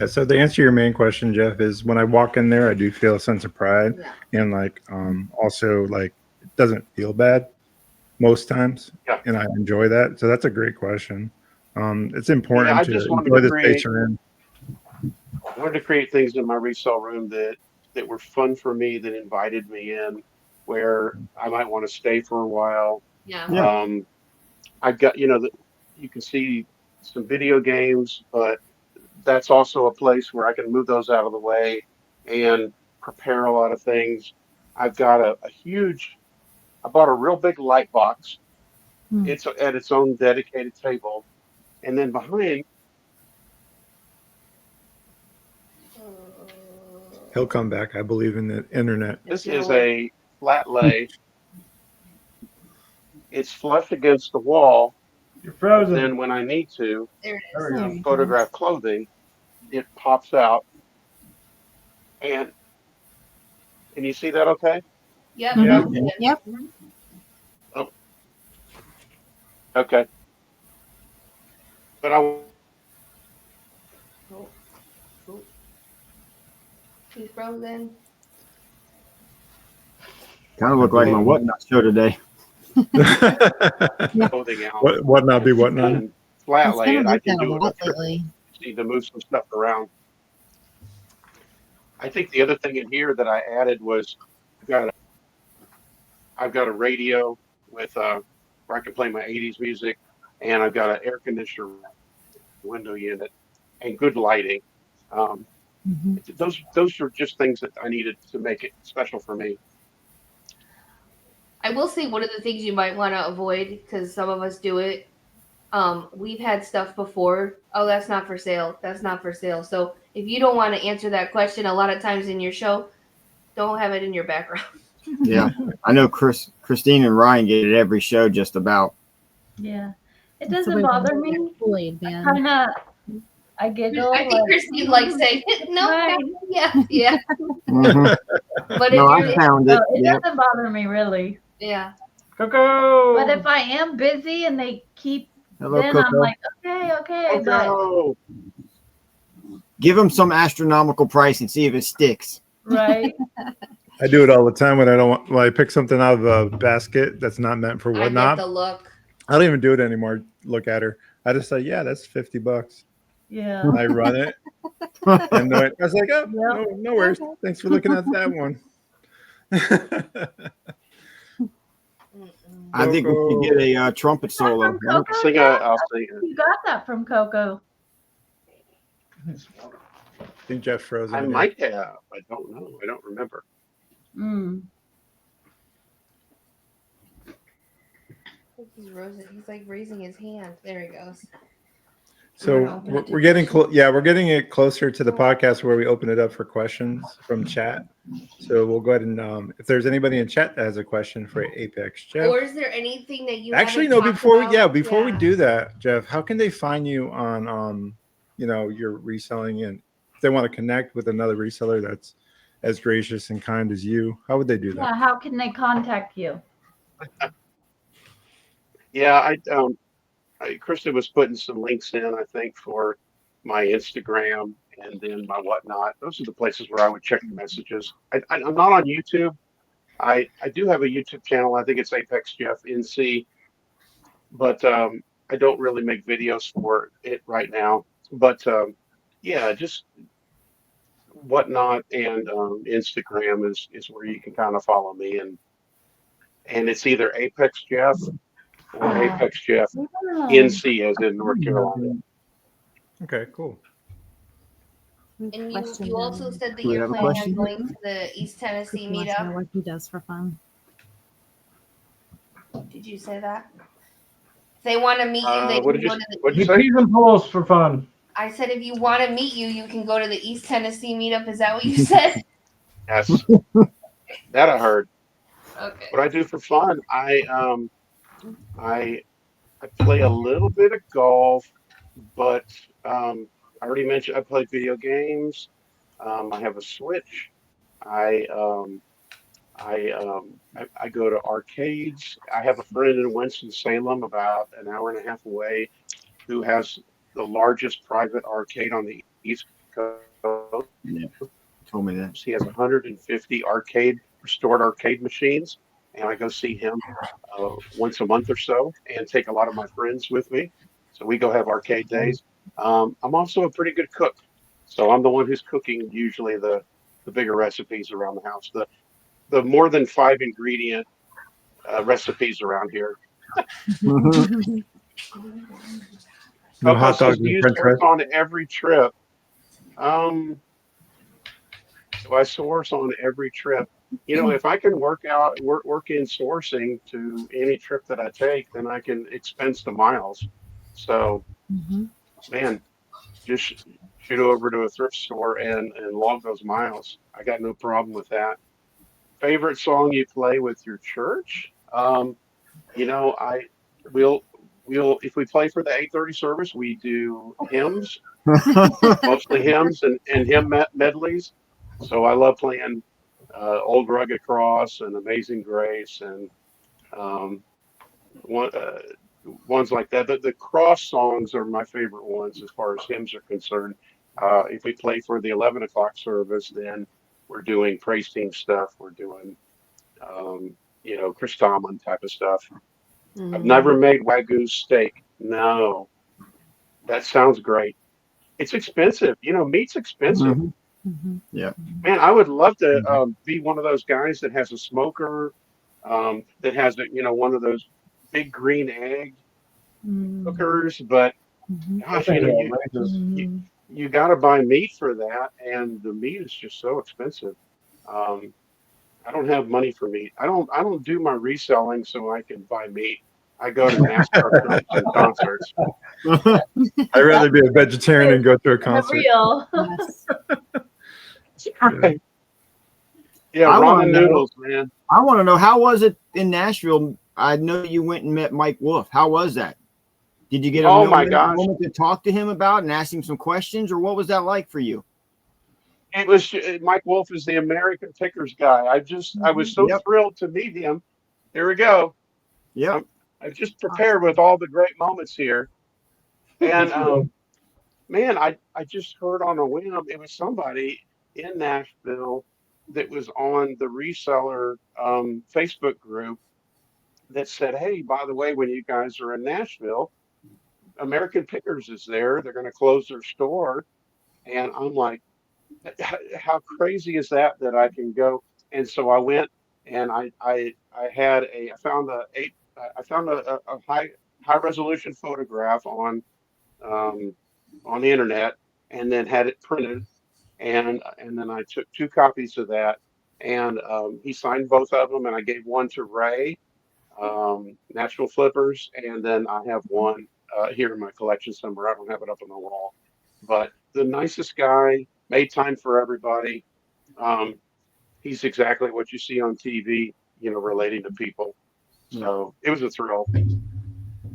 So the answer to your main question, Jeff, is when I walk in there, I do feel a sense of pride, and also it doesn't feel bad most times, and I enjoy that. So that's a great question. It's important to enjoy the space you're in. I wanted to create things in my resale room that were fun for me, that invited me in, where I might want to stay for a while. Yeah. I've got, you can see some video games, but that's also a place where I can move those out of the way and prepare a lot of things. I've got I bought a real big light box. It's at its own dedicated table. And then behind, He'll come back. I believe in the internet. this is a flat lay. It's flush against the wall. You're frozen. Then when I need to There it There we is. go. photograph clothing, it pops out. And can you see that okay? Yep. Yeah. Yep. Oh, okay. But He's frozen. Kind of look like my Whatnot show today. clothing out. What not be what not? And flat It's lay kind it. of I like can that a do it. lot lately. Need to move some stuff around. I think the other thing in here that I added was I've got a radio with where I can play my 80s music, and I've got an air conditioner window unit and good lighting. Those are just things that I needed to make it special for me. I will say one of the things you might want to avoid, because some of us do it. We've had stuff before. Oh, that's not for sale. That's not for sale. So if you don't want to answer that question, a lot of times in your show, don't have it in your background. Yeah, I know Christine and Ryan get it every show just about. Yeah, it That's the doesn't way bother we me. bullied, man. I giggle. I think Christine likes saying, no, Right. yeah. Mhm. But No, I if you're, found it. No, it Yep. doesn't bother me really. yeah. Coco. But if I am busy and they keep, Hello, then Coco. I'm like, okay, but Oh, Give them some astronomical price and see if it sticks. right. I do it all the time when I pick something out of a basket that's not meant for I get Whatnot. the look. I don't even do it anymore. Look at her. I just say, yeah, that's $50. Yeah. I run it, and I was like, oh, Yep. no worries. Thanks for looking at that one. I think we could get a trumpet solo. From Coco, I'll sing it. You got that from Coco. I think Jeff frozen. I again. might have. I don't know. I don't remember. He's like raising his hand. There he goes. So we're getting we're getting it closer to the podcast where we open it up for questions from chat. So we'll go ahead and if there's anybody in chat that has a question for Apex Jeff. Or is there anything that you actually no? Before we do that, Jeff, how can they find you on your reselling, and if they want to connect with another reseller that's as gracious and kind as you, how would they do that? Yeah, how can they contact you? Yeah, Krista was putting some links in, I think, for my Instagram and then my whatnot. Those are the places where I would check the messages. I'm not on YouTube. I do have a YouTube channel. I think it's Apexjeff NC, but I don't really make videos for it right now. But yeah, just whatnot and Instagram is where you can kind of follow me, and it's either Apexjeff or Apexjeff NC, as in North Carolina. Okay, cool. And you also said that you're planning on going to the East Tennessee meetup. What he does for fun. Did you say that? If they want to meet you, they can go to the. He pees and pulls for fun. I said if you want to meet you, you can go to the East Tennessee meetup. Is that what you said? Yes, that I heard. Okay. What I do for fun, I play a little bit of golf, but I already mentioned I play video games. I have a Switch. I go to arcades. I have a friend in Winston-Salem, about an hour and a half away, who has the largest private arcade on the East Coast. Yeah, told me that. He has 150 restored arcade machines, and I go see him once a month or so, and take a lot of my friends with me. So we go have arcade days. I'm also a pretty good cook, so I'm the one who's cooking usually the bigger recipes around the house. The more than 5 ingredient recipes around here. No hot dogs and French fries on every trip. Do I source on every trip? If I can work in sourcing to any trip that I take, then I can expense the miles. So, man, just shoot over to a thrift store and log those miles. I got no problem with that. Favorite song you play with your church? We'll if we play for the 8:30 service, we do hymns, mostly hymns and hymn medleys. So I love playing Old Rugged Cross and Amazing Grace and ones like that. The cross songs are my favorite ones as far as hymns are concerned. If we play for the 11 o'clock service, then we're doing praise team stuff. We're doing, Chris Tomlin type of stuff. I've never made Wagyu steak. No, that sounds great. It's expensive. Meat's expensive. Yeah, man, I would love to be one of those guys that has a smoker, that has one of those big green egg cookers. But gosh, you got to buy meat for that, and the meat is just so expensive. I don't have money for meat. I don't do my reselling so I can buy meat. I go to NASCAR trips and concerts. I'd rather be a vegetarian and go to a concert. Real. Right. Yeah, ramen noodles, man. I want to know, how was it in Nashville? I know you went and met Mike Wolf. How was that? Did you get a moment to talk to him about and ask him some questions, or what was that like for you? It was Mike Wolf is the American Pickers guy. I was so thrilled to meet him. Here we go. Yeah, I just prepared with all the great moments here, and man, I just heard on a whim it was somebody in Nashville that was on the Reseller Facebook group that said, "Hey, by the way, when you guys are in Nashville, American Pickers is there. They're going to close their store," and I'm like, how crazy is that I can go? And so I went and I found a high resolution photograph on the internet, and then had it printed, and then I took 2 copies of that, and he signed both of them, and I gave one to Ray, Natural Flippers, and then I have one here in my collection somewhere. I don't have it up on the wall, but the nicest guy, made time for everybody. He's exactly what you see on TV, relating to people. So it was a thrill.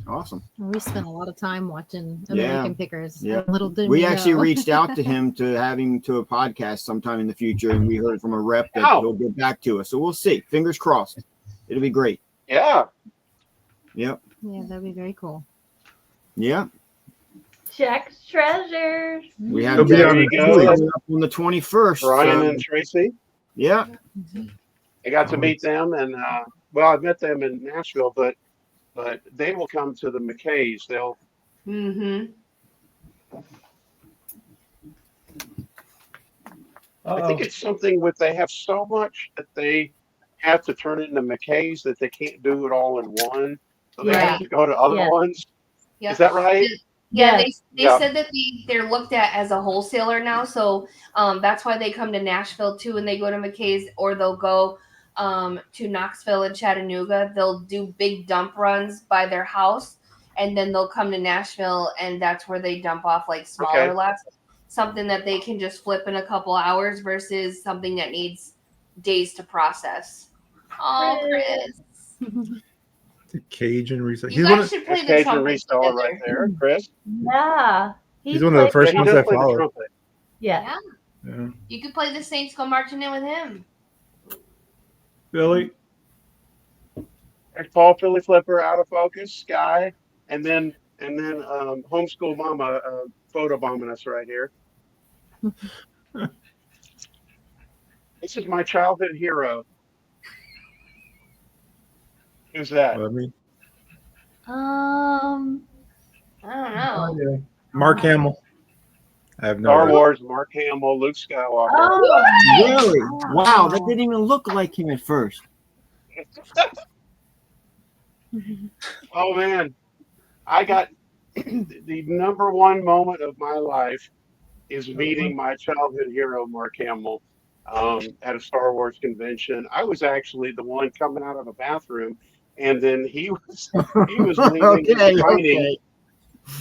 Awesome. We spent a lot of time watching Yeah. American Pickers. Yeah. Little did We actually know. reached out to him to have him to a podcast sometime in the future, and we heard from a rep that Oh. he'll get back to us. So we'll see. Fingers crossed. It'll be great. Yeah. Yep. Yeah, that'd be very cool. Yeah. Jack's treasures. We have He'll be Jack on the coming list. up on the 21st. Brian so- and Tracy. yeah. I got to meet them, and I met them in Nashville, but they will come to the McKays. They'll. Mm-hmm. I think it's something with they have so much that they have to turn into McKays that they can't do it all in one, so they Yeah. have to go to other Yeah. ones. Yeah. Is that right? Yeah, Yes. they Yeah. said that they're looked at as a wholesaler now, so that's why they come to Nashville too, and they go to McKay's, or they'll go to Knoxville and Chattanooga. They'll do big dump runs by their house, and then they'll come to Nashville, and that's where they dump off like smaller Okay. lots, something that they can just flip in a couple hours versus something that needs days to process. Oh, Chris, The Cajun Reseller. you guys should play That's the Cajun trumpet Reseller together. right there, Chris. Yeah. He's one of the plays- first Yeah, he ones does I play the followed. trumpet. Yeah. Yeah. You could play the Saints Go Marching In with him. Billy. There's Paul Philly Flipper, Out of Focus, Sky, and then Homeschool Mama photobombing us right here. This is my childhood hero. Who's that? Let me. I don't know. Mark Hamill. I have no Star idea. Wars, Mark Hamill, Luke Skywalker. Oh, Really? Wow. That didn't even look like him at first. Oh man, I got the number one moment of my life is meeting my childhood hero, Mark Hamill, at a Star Wars convention. I was actually the one coming out of the bathroom, and then he was leaving his training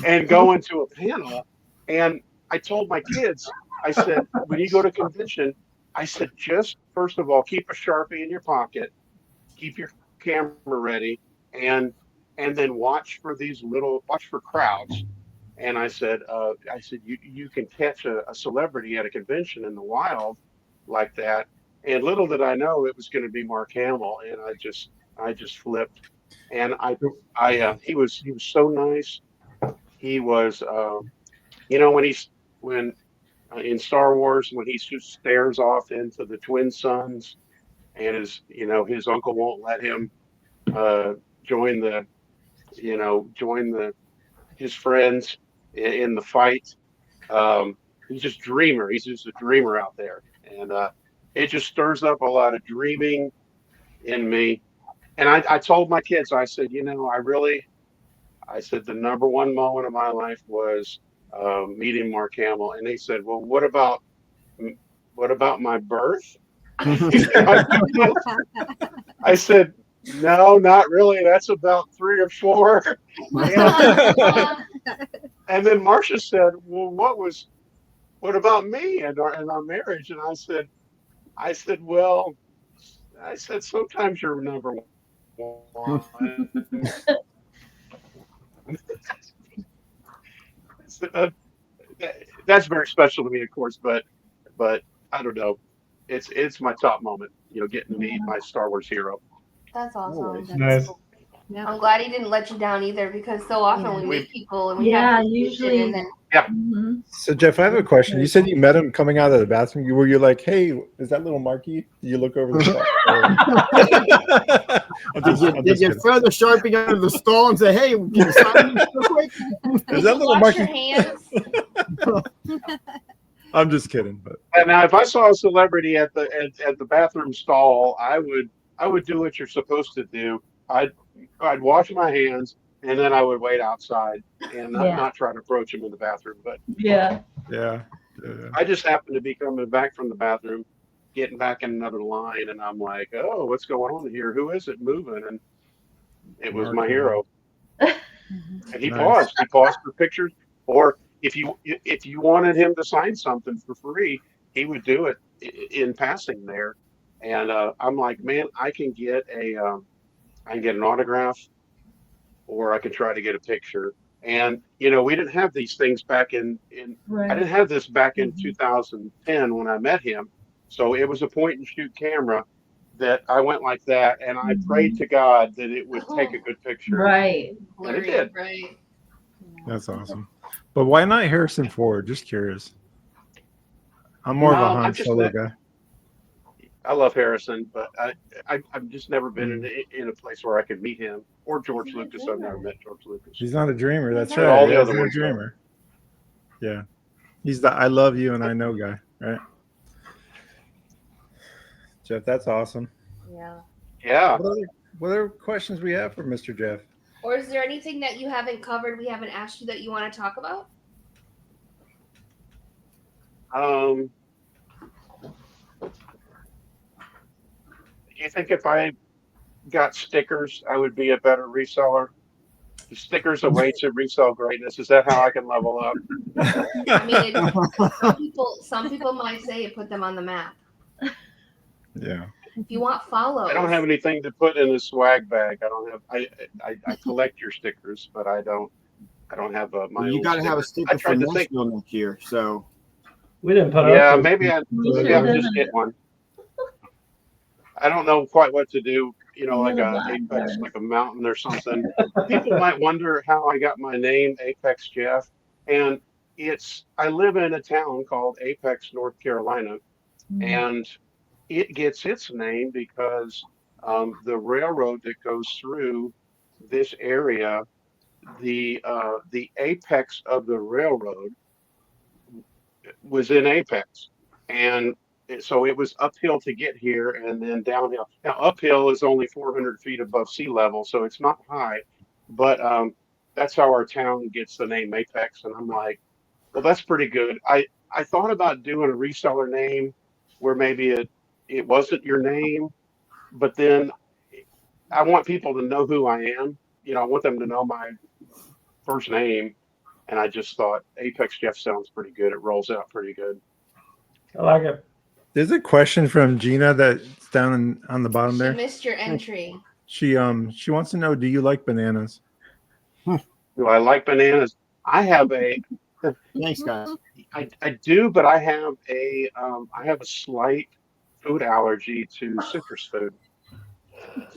and going to a panel. And I told my kids, I said, when you go to convention, I said, just first of all, keep a Sharpie in your pocket, keep your camera ready, and then watch for crowds. And I said, you can catch a celebrity at a convention in the wild like that. And little did I know it was going to be Mark Hamill, and I just flipped. And he was so nice. He was, when in Star Wars, when he just stares off into the twin suns, and his uncle won't let him join his friends in the fight. He's just dreamer. He's just a dreamer out there, and it just stirs up a lot of dreaming in me. And I told my kids, I said, I said the number one moment of my life was meeting Mark Hamill, and they said, well, what about my birth? I said, no, not really. That's about 3 or 4. And then Marcia said, well, what about me and our marriage? And I said, sometimes you're number one. That's very special to me, of course, but I don't know. It's my top moment, getting to meet my Star Wars hero. That's awesome. That's Nice. cool. Yeah. I'm glad he didn't let you down either, because so often we meet people and we Yeah, have usually- and then Mhm. So Jeff, I have a question. You said you met him coming out of the bathroom. Were you like, "Hey, is that little Marky?" Did you look over the stall? Did you throw the Sharpie under the stall and say, hey, can you sign this real quick? Is that little wash your Marky? hands. I'm just kidding, but And now, if I saw a celebrity at the bathroom stall, I would do what you're supposed to do. I'd wash my hands, and then I would wait outside and not try to approach him in the bathroom. But Yeah. yeah. I just happened to be coming back from the bathroom, getting back in another line, and I'm like, oh, what's going on here? Who is it moving? And it was my hero. And he Nice. paused for pictures. Or if you wanted him to sign something for free, he would do it in passing there. And I'm like, man, I can get an autograph, or I could try to get a picture. And we didn't have these things back in I Right. didn't have this back in Mhm. 2010 when I met him. So it was a point and shoot camera that I went like that, and I prayed to God that it would take a Oh, good picture, Right. and it blurry, did. right? That's awesome. But why not Harrison Ford? Just curious. I'm more of a Han I've just Solo met. guy. I love Harrison, but I've just never been Mm. in a place where I could meet him, or George Lucas. I've never met George Lucas, He's not a dreamer. That's but right. all He the other isn't a ones are. dreamer. Yeah. He's the I love you and I know guy, right? Jeff, that's awesome. Yeah. Yeah. What other questions we have for Mr. Jeff? Or is there anything that you haven't covered, we haven't asked you that you want to talk about? Do you think if I got stickers, I would be a better reseller? The stickers away to resell greatness. Is that how I can level up? I mean, some people might say put them on the map. Yeah. If you want follows. I don't have anything to put in the swag bag. I don't have. I collect your stickers, but I don't have my You own got to have a sticker. I sticker for tried to think. Nashville next year. So We didn't put Yeah, up. maybe I would just get one. I don't know quite what to do. Like Little a black apex, bird. like a mountain or something. People might wonder how I got my name, Apexjeff, and I live in a town called Apex, North Carolina, and it gets its name because the railroad that goes through this area, the apex of the railroad was in Apex, and so it was uphill to get here, and then downhill. Now uphill is only 400 feet above sea level, so it's not high, but that's how our town gets the name Apex. And I'm like, well, that's pretty good. I thought about doing a reseller name where maybe it wasn't your name, but then I want people to know who I am. I want them to know my first name. And I just thought Apexjeff sounds pretty good. It rolls out pretty good. I like it. There's a question from Gina that's down on the bottom She there. missed your entry. She wants to know, do you like bananas? Do I like bananas? I have thanks, guys. I do, but I have a slight food allergy to citrus food.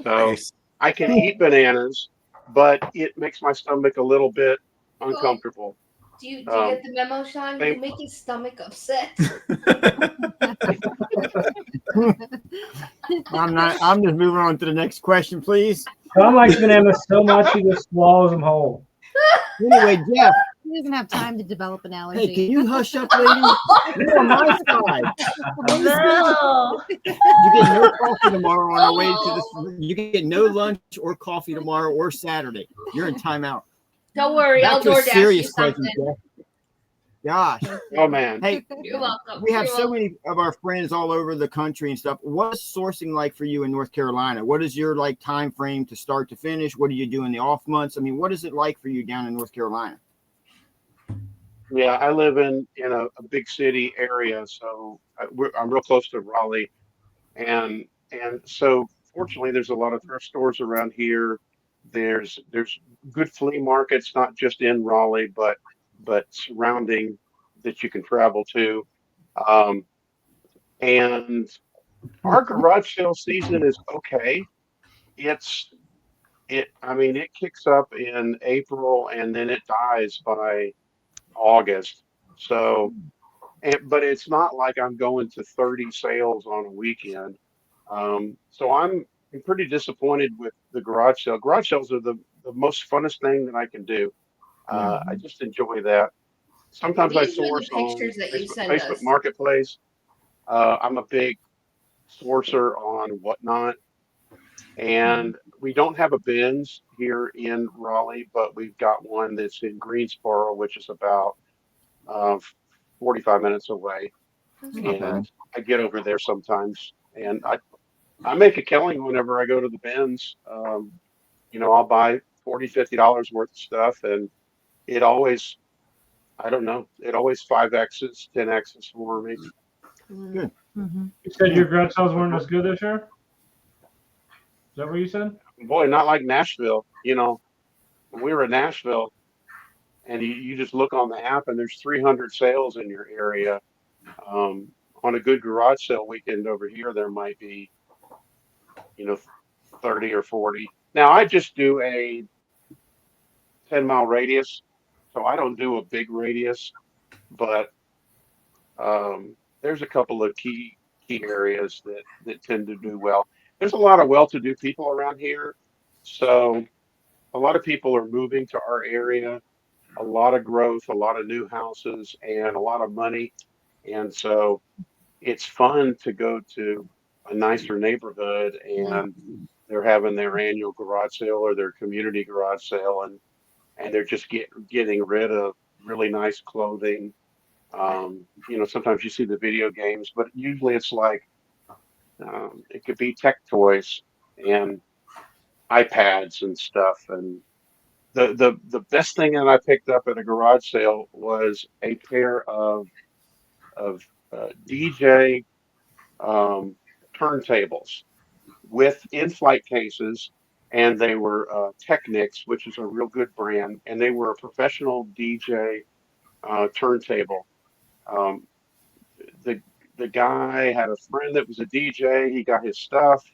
So Nice. I can eat bananas, but it makes my stomach a little bit uncomfortable. Do you get the memo, Sean? You make his stomach upset. I'm just moving on to the next question, please. Tom likes bananas so much he just swallows them whole. Anyway, Jeff, He doesn't have time to develop an allergy. hey, can you hush up, lady? You're on my side. No. You get no coffee tomorrow on our way to this. You get no lunch or coffee tomorrow or Saturday. You're in timeout. Don't worry, I'll Back to a DoorDash you serious question, something. Jeff. Gosh. Oh man. Hey, You're welcome. we have You're so welcome. many of our friends all over the country and stuff. What's sourcing like for you in North Carolina? What is your time frame to start to finish? What do you do in the off months? I mean, what is it like for you down in North Carolina? Yeah, I live in a big city area, so I'm real close to Raleigh, and so fortunately, there's a lot of thrift stores around here. There's good flea markets, not just in Raleigh, but surrounding that you can travel to. And our garage sale season is okay. I mean, it kicks up in April and then it dies by August. So, but it's not like I'm going to 30 sales on a weekend. So I'm pretty disappointed with the garage sale. Garage sales are the most funnest thing that I can do. I just enjoy that. Sometimes We I enjoy the source on pictures that you send Facebook us. Marketplace. I'm a big sourcer on Whatnot. And we don't have a Ben's here in Raleigh, but we've got one that's in Greensboro, which is about 45 minutes away. And I get over there sometimes, and I make a killing whenever I go to the Ben's. I'll buy $40, $50 worth of stuff, and it always, I don't know, it always 5X's, 10X's for me. Good. Mm-hmm. You said your garage sales weren't as good this year? Is that what you said? Boy, not like Nashville. When we were in Nashville, and you just look on the app, and there's 300 sales in your area. On a good garage sale weekend over here, there might be, 30 or 40. Now, I just do a 10-mile radius, so I don't do a big radius, but there's a couple of key areas that tend to do well. There's a lot of well-to-do people around here, so a lot of people are moving to our area. A lot of growth, a lot of new houses, and a lot of money, and so it's fun to go to a nicer neighborhood, and they're having their annual garage sale or their community garage sale, and they're just getting rid of really nice clothing. Sometimes you see the video games, but usually it's like it could be tech toys and iPads and stuff. And the best thing that I picked up at a garage sale was a pair of DJ turntables with in-flight cases, and they were Technics, which is a real good brand, and they were a professional DJ turntable. Um, the guy had a friend that was a DJ. He got his stuff,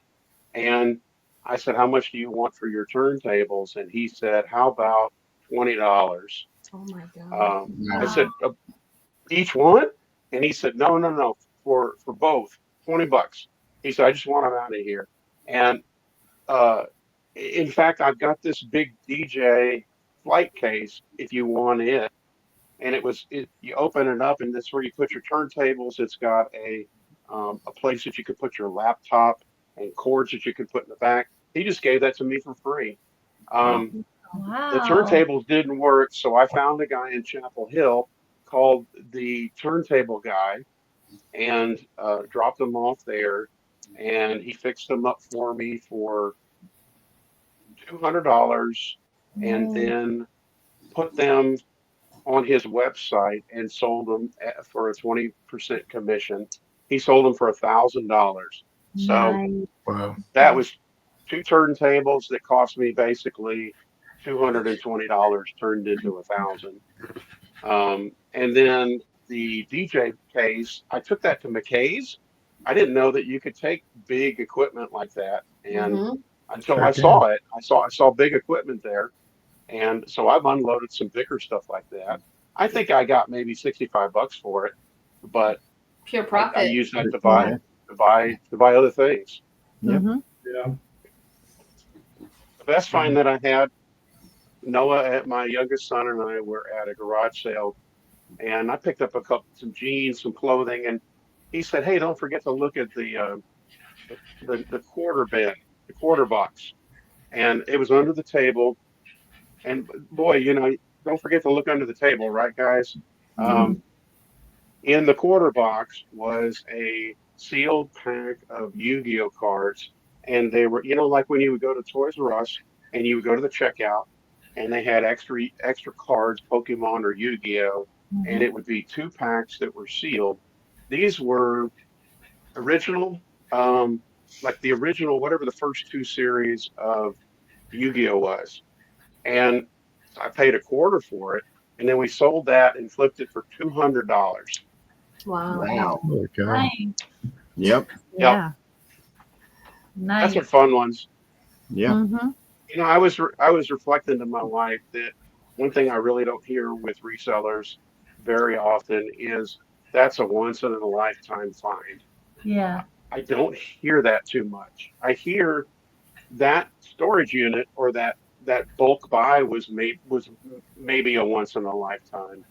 and I said, "How much do you want for your turntables?" And he said, "How about $20?" Oh my God. I said, "Each one?" And he said, "No, for both, $20." He said, "I just want them out of here." And in fact, I've got this big DJ flight case if you want it. And you open it up, and that's where you put your turntables. It's got a place that you could put your laptop and cords that you could put in the back. He just gave that to me for free. Wow. The turntables didn't work, so I found a guy in Chapel Hill called the turntable guy and dropped them off there, and he fixed them up for me for $200, and then put them on his website and sold them for a 20% commission. He sold them for $1,000. So Wow. that was 2 turntables that cost me basically $220 turned into $1,000. And then the DJ case, I took that to McKay's. I didn't know that you could take big equipment like that, and until I saw it, I saw big equipment there, and so I've unloaded some bigger stuff like that. I think I got maybe $65 for it, but Pure profit. I used that to buy other things. Yep. Mm-hmm. Yeah. The best find that I had, Noah, my youngest son, and I were at a garage sale, and I picked up some jeans, some clothing, and he said, "Hey, don't forget to look at the quarter bin, the quarter box." And it was under the table. And boy, don't forget to look under the table, right, guys? In the quarter box was a sealed pack of Yu-Gi-Oh cards, and they were, like when you would go to Toys R Us and you would go to the checkout, and they had extra cards, Pokemon or Yu-Gi-Oh, and it would be 2 packs that were sealed. These were original, like the original, whatever the first 2 series of Yu-Gi-Oh was. And I paid $25 for it, and then we sold that and flipped it for $200. Wow. Oh, God. Nice. Yep. Yeah. Nice. That's what fun ones. Yeah. Mm-hmm. I was reflecting to my wife that one thing I really don't hear with resellers very often is that's a once in a lifetime find. Yeah. I don't hear that too much. I hear that storage unit or that bulk buy was maybe a once in a lifetime,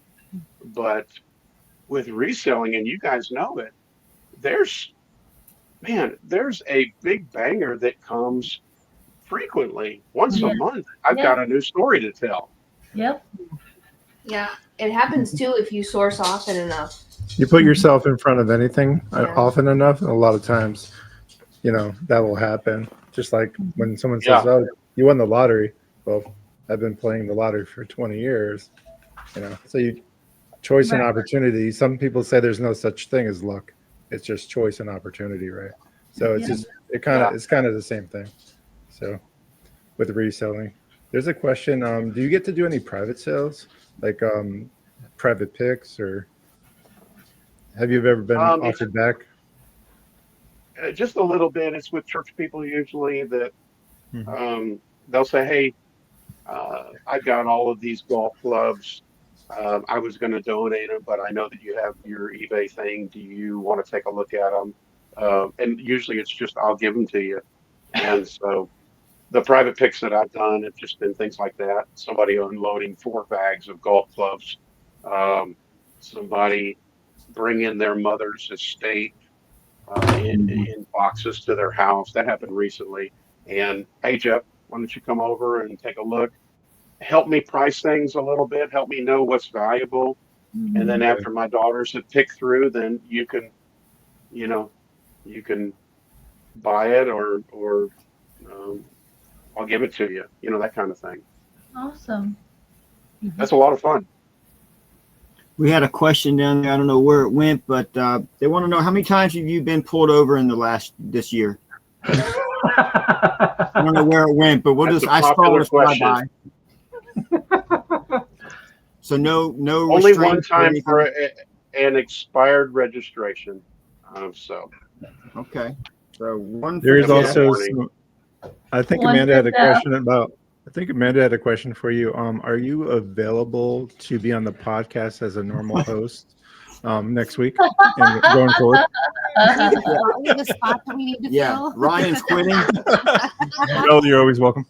but with reselling, and you guys know it, there's a big banger that comes frequently once a month. I've got a new story to tell. Yep. Yeah. It happens too if you source often enough. You put yourself in front of anything Yeah. often enough, and a lot of times, that will happen. Just like when someone says, "Oh, you won the lottery." Well, I've been playing the lottery for 20 years. So choice and Right. opportunity. Some people say there's no such thing as luck. It's just choice and opportunity, right? So it's Yeah. just it's kind of the same thing. So with reselling, there's a question. Do you get to do any private sales, like private picks, or have you ever been It's offered back? just a little bit. It's with church people usually that Mhm. they'll say, "Hey, I've got all of these golf clubs. I was going to donate them, but I know that you have your eBay thing. Do you want to take a look at them?" And usually it's just, I'll give them to you. And so the private picks that I've done have just been things like that. Somebody unloading 4 bags of golf clubs. Um, Somebody bringing their mother's estate in boxes to their house. That happened recently. And hey, Jeff, why don't you come over and take a look? Help me price things a little bit. Help me know what's valuable. And then Yeah. after my daughters have picked through, then you know, you can buy it or um, I'll give it to you. That kind of thing. Awesome. That's a lot of fun. We had a question down there. I don't know where it went, but they want to know how many times have you been pulled over in this year? I don't know where it went, but That's a I saw popular it fly question. by. So no Only one restraints or time anything? for an expired registration. So Okay. So one for There's that was a also warning. I think One Amanda had a for Jeff. question about. I think Amanda had a question for you. Are you available to be on the podcast as a normal host next week and going forward? We have a spot that we need to Yeah, fill. Ryan's quitting. No, you're always welcome.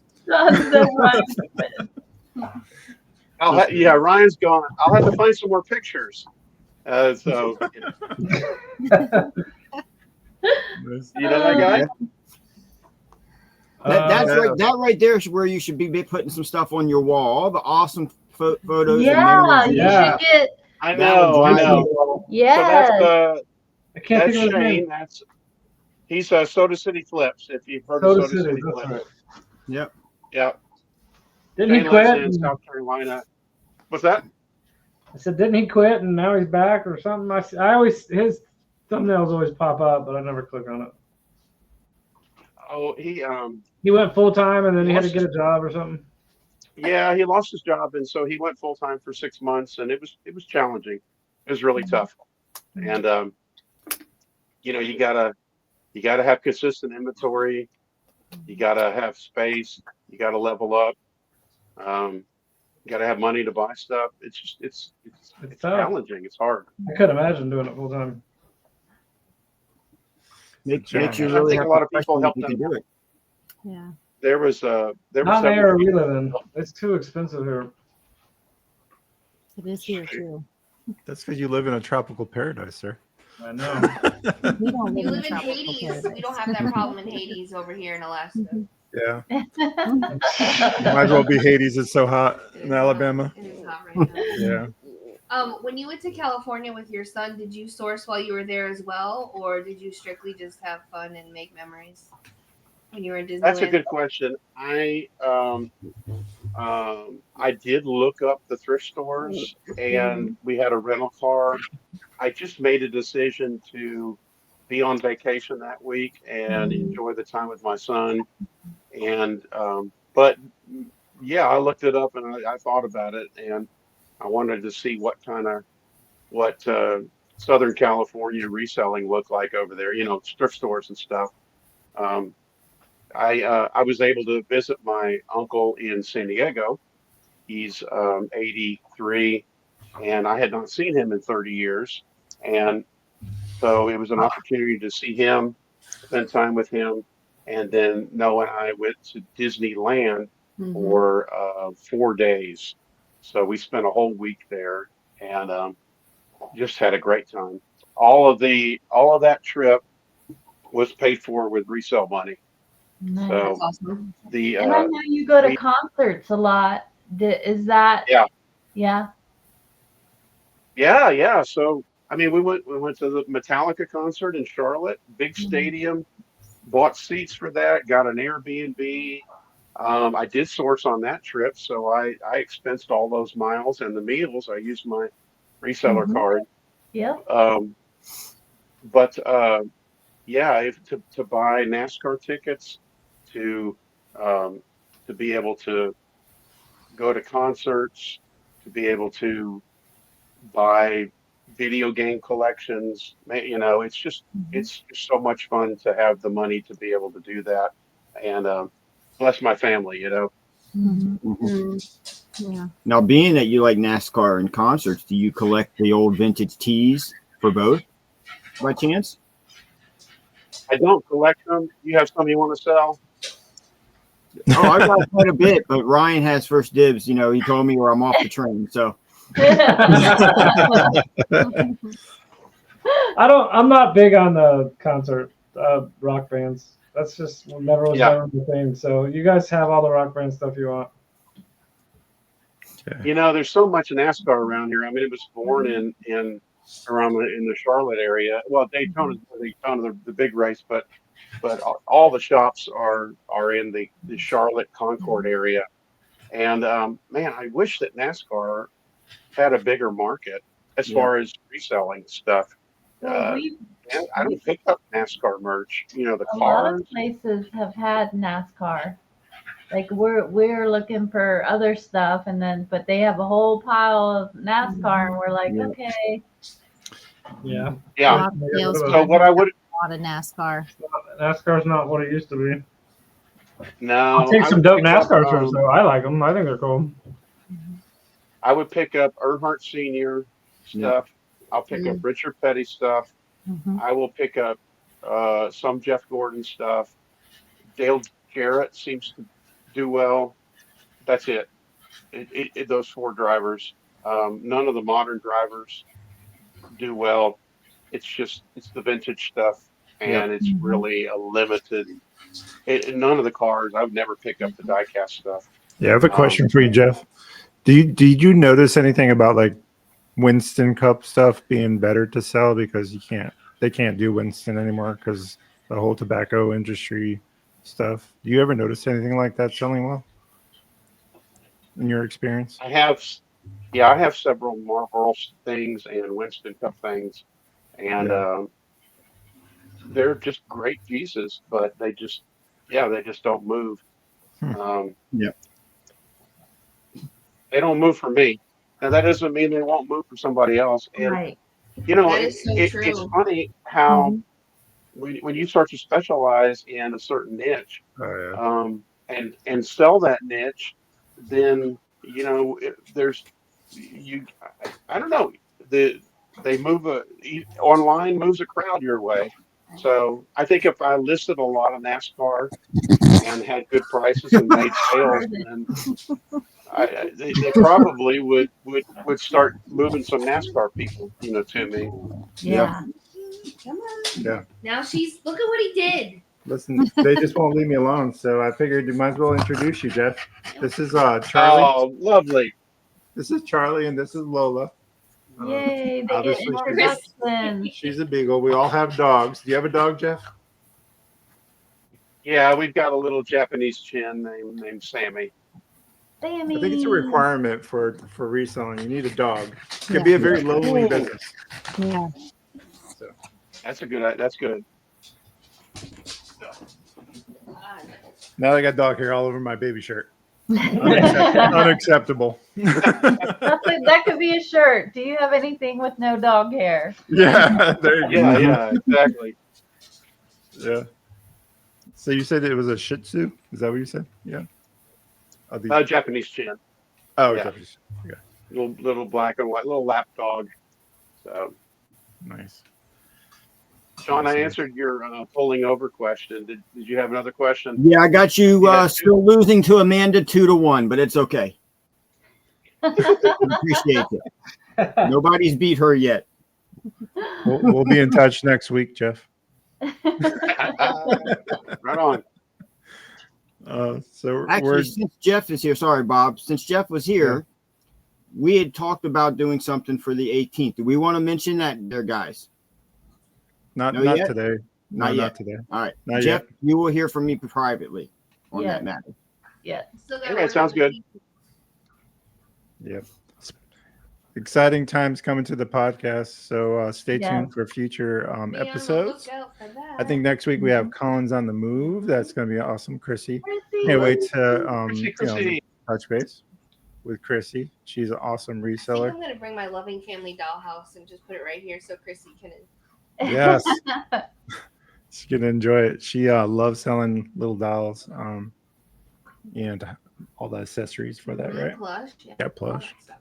Yeah, Ryan's gone. I'll have to find some more pictures. So you know that guy? That right there is where you should be putting some stuff on your wall. All the awesome photos and Yeah, memories. you Yeah. should get. I That would know. drive me. So Yes. I can't that's think of his Shane. name. He's Soda City Flips. If you've heard Soda of Soda City, City that's Flips, right. Yep. yeah. Didn't he Shane lives quit? in South Carolina. What's that? I said, didn't he quit and now he's back or something? His thumbnails always pop up, but I never click on it. Oh, He went full time and then he had to Lost- get a job or something. yeah, he lost his job, and so he went full time for 6 months, and it was challenging. It was really tough, and you gotta have consistent inventory. You gotta have space. You gotta level up. You gotta have money to buy stuff. It's just it's tough. challenging. It's hard. I couldn't imagine doing it full time. Makes you I really think have a lot to of people question helped if you them. can do it. Yeah. There was Not in the several area we people. live in. It's too expensive here. It is here too. That's because you live in a tropical paradise, sir. I know. We don't You live live in tropical Hades. paradise. We don't have that problem in Hades over here in Alaska. Yeah. Might as well be Hades. It's so hot in Alabama. It is hot right now. Yeah. When you went to California with your son, did you source while you were there as well, or did you strictly just have fun and make memories when you were in Disneyland? That's a good question. I did look up the thrift stores, and we had a rental car. I just made a decision to be on vacation that week and enjoy the time with my son. And but yeah, I looked it up and I thought about it, and I wanted to see what Southern California reselling looked like over there. Thrift stores and stuff. Um, I was able to visit my uncle in San Diego. He's 83, and I had not seen him in 30 years. And so it was an opportunity to see him, spend time with him. And then Noah and I went to Disneyland for 4 days. So we spent a whole week there and just had a great time. All of that trip was paid for with resale money. Nice. So That's awesome. And I know you go to concerts a lot. Is that? Yeah. So I mean, we went to the Metallica concert in Charlotte, big stadium. Bought seats for that. Got an Airbnb. I did source on that trip, so I expensed all those miles and the meals. I used my reseller card. Yep. But yeah, to buy NASCAR tickets, to be able to go to concerts, to be able to buy video game collections, it's just so much fun to have the money to be able to do that, and bless my family. Yeah. Now, being that you like NASCAR and concerts, do you collect the old vintage tees for both by chance? I don't collect them. You have some you want to sell? Oh, I've got quite a bit, but Ryan has first dibs. He told me where I'm off the train. So I'm not big on the concert rock bands. That's just never was my thing. So you guys have all the rock band stuff you want. There's so much NASCAR around here. I mean, it was born in the Charlotte area. Well, Daytona, the big race, but all the shops are in the Charlotte Concord area. And man, I wish that NASCAR had a bigger market as far as reselling stuff. I don't pick up NASCAR merch. The a cars. lot of places have had NASCAR. Like we're looking for other stuff, but they have a whole pile of NASCAR, and we're like, okay. Yeah. So what I would. A lot of NASCAR. NASCAR's not what it used to be. No. I'll take some dope NASCAR shirts though. I like them. I think they're cool. I would pick up Earnhardt Sr. stuff. I'll pick up Richard Petty stuff. I will pick up some Jeff Gordon stuff. Dale Jarrett seems to do well. That's it. Those 4 drivers. None of the modern drivers do well. It's the vintage stuff, and it's really a limited. None of the cars. I would never pick up the diecast stuff. Yeah, I have a question for you, Jeff. Did you notice anything about like Winston Cup stuff being better to sell because they can't do Winston anymore because the whole tobacco industry stuff? Do you ever notice anything like that selling well in your experience? I have several Marlboro things and Winston Cup things, and they're just great pieces, but they just don't move. They don't move for me. Now that doesn't mean they won't move for somebody else. And Right. It's funny how when you start to specialize in a certain niche, and sell that niche, then I don't know, they move online moves a crowd your way. So I think if I listed a lot of NASCAR and had good prices and made sales, then they probably would start moving some NASCAR people, to me. Yeah. Come on. Yeah. Now look at what he did. Listen, they just won't leave me alone, so I figured you might as well introduce you, Jeff. This is Charlie. Oh, lovely. This is Charlie, and this is Lola. Yay, they get Obviously, introductions. she's a beagle. We all have dogs. Do you have a dog, Jeff? Yeah, we've got a little Japanese chin named Sammy. Sammy. I think it's a requirement for reselling. You need a dog. It could be a very lonely business. Yeah. So That's good. now I got dog hair all over my baby shirt. Unacceptable. That could be a shirt. Do you have anything with no dog hair? Yeah, there you go. Yeah, exactly. Yeah. So you said it was a Shih Tzu? Is that what you said? Yeah. Japanese chin. Oh, yeah. Japanese. Yeah. Little black and white, little lap dog. So nice. Sean, I answered your pulling over question. Did you have another question? Yeah, I got you still losing to Amanda 2-1, but it's okay. Appreciate it. Nobody's beat her yet. We'll be in touch next week, Jeff. Right on. So actually, since Jeff is here, sorry, Bob. Since Jeff was here, we had talked about doing something for the 18th. Do we want to mention that there, guys? Not yet? today. Not yet. Today. All right. Not Jeff, yet. you will hear from me privately on that matter. yet. Still got Anyway, one sounds other good. piece. Yep. Exciting times coming to the podcast. So stay Yeah. tuned for future Be on the episodes. lookout for that. I think next week we have Collins on the move. That's going to be awesome. Chrissy. Chrissy. Can't wait to Chrissy. touch base with Chrissy. She's an awesome I think reseller. I'm gonna bring my loving family dollhouse and just put it right here so Chrissy can. Yes. She's going to enjoy it. She loves selling little dolls and all the accessories for that, right? Plush. Yeah, all plush. that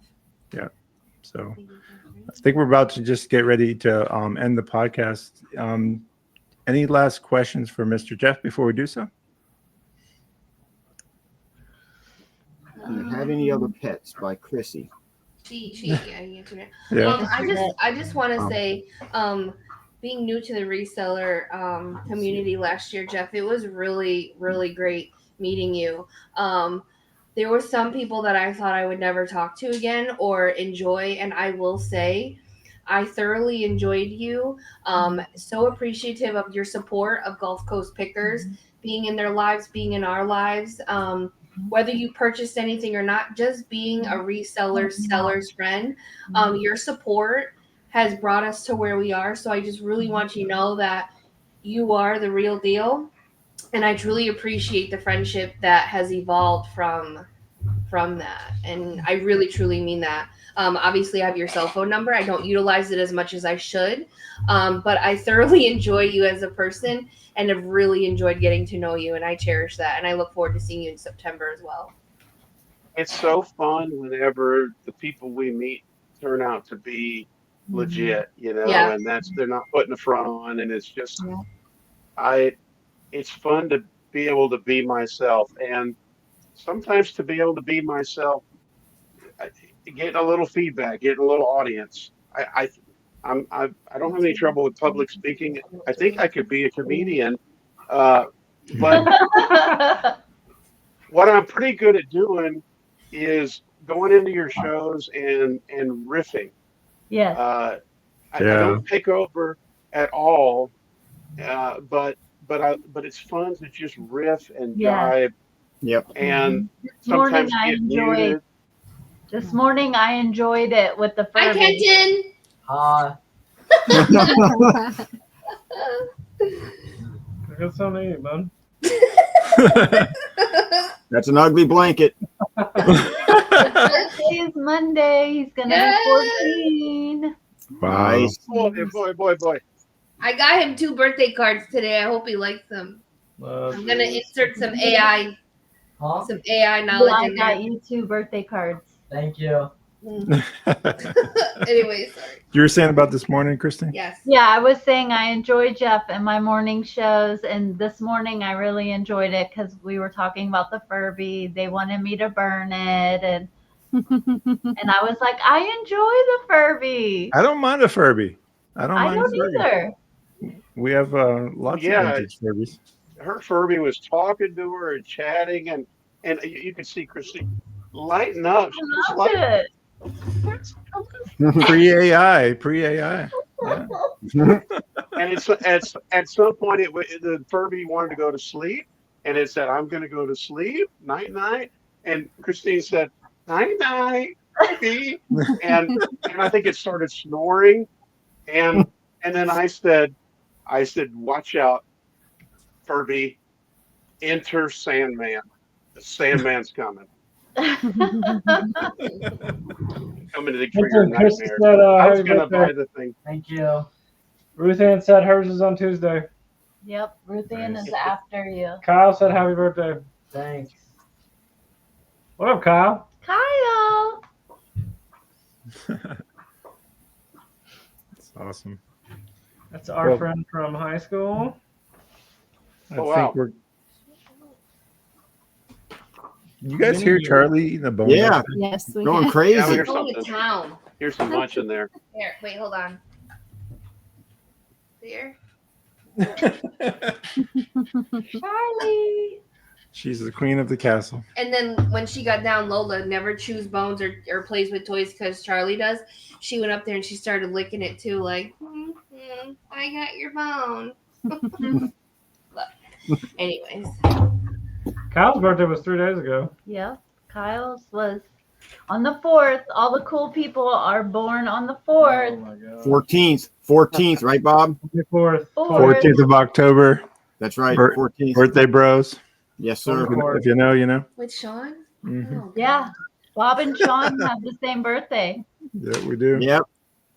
stuff. So I think we're about to just get ready to end the podcast. Any last questions for Mr. Jeff before we do so? Have any other pets by Chrissy? Yeah, you answered it. Yeah. I just want to say, being new to the reseller community last year, Jeff, it was really, really great meeting you. There were some people that I thought I would never talk to again or enjoy, and I will say, I thoroughly enjoyed you. So appreciative of your support of Gulf Coast Pickers, being in their lives, being in our lives. Whether you purchased anything or not, just being a reseller, seller's friend, your support has brought us to where we are. So I just really want you to know that you are the real deal. And I truly appreciate the friendship that has evolved from that. And I really, truly mean that. Obviously, I have your cell phone number. I don't utilize it as much as I should. But I thoroughly enjoy you as a person and have really enjoyed getting to know you. And I cherish that. And I look forward to seeing you in September as well. It's so fun whenever the people we meet turn out to be legit, Yeah. and they're not putting a front on, and it's just, Yeah. it's fun to be able to be myself, and sometimes to be able to be myself, getting a little feedback, getting a little audience. I don't have any trouble with public speaking. I think I could be a comedian, but what I'm pretty good at doing is going into your shows and riffing. Yes. I don't take over at all, but it's fun to just riff and jive. Yep. And This morning sometimes I get enjoyed. muted. This morning I enjoyed it with the Hi, Furby. Kenton. I got something to eat, man. That's an ugly blanket. Birthday is Monday. He's gonna be 14. Wow. Nice. Boy. I got him 2 birthday cards today. I hope he likes them. I'm gonna insert some AI knowledge I in got there. you 2 birthday cards. Thank you. Anyway, sorry. You were saying about this morning, Christine? Yes. Yeah, I was saying I enjoy Jeff and my morning shows, and this morning I really enjoyed it because we were talking about the Furby. They wanted me to burn it, and I was like, I enjoy the Furby. I don't mind a Furby. I don't I mind don't a Furby. either. We have lots of vintage Furbies. Her Furby was talking to her and chatting, and you could see Christine lighten up. I loved it. Pre-AI. Yeah. And it's at some point the Furby wanted to go to sleep, and it said, "I'm going to go to sleep, night night." And Christine said, "Night night, Furby," and I think it started snoring, and then I said, "Watch out, Furby, enter Sandman. The Sandman's coming." Coming to for your Chris nightmares. said, I was happy going to birthday. buy the thing. Thank you. Ruth Ann said hers is on Tuesday. Yep, Ruth Ann is after you. Kyle said happy birthday. Thanks. What up, Kyle? Kyle. That's awesome. That's our friend from high school. I think we're. You guys hear Charlie eating the bone? Yeah. Yes, we Going can. crazy. Yeah, here's Going to something. town. Here's some lunch in there. Here, wait, hold on. There. Charlie. She's the queen of the castle. And then when she got down, Lola never chews bones or plays with toys because Charlie does. She went up there and she started licking it too, like, I got your bone. But anyways, Kyle's birthday was 3 days ago. Yeah, Kyle's was on the 4th. All the cool people are born on the 4th. my god. 14th, right, Bob? 24th. 14th of October. That's right. Bir- 14th. Birthday bros. Yes, sir. If you know, you know. With Sean? Mhm. Oh, Yeah, Bob and Sean have the same birthday. Yeah, we do. Yep.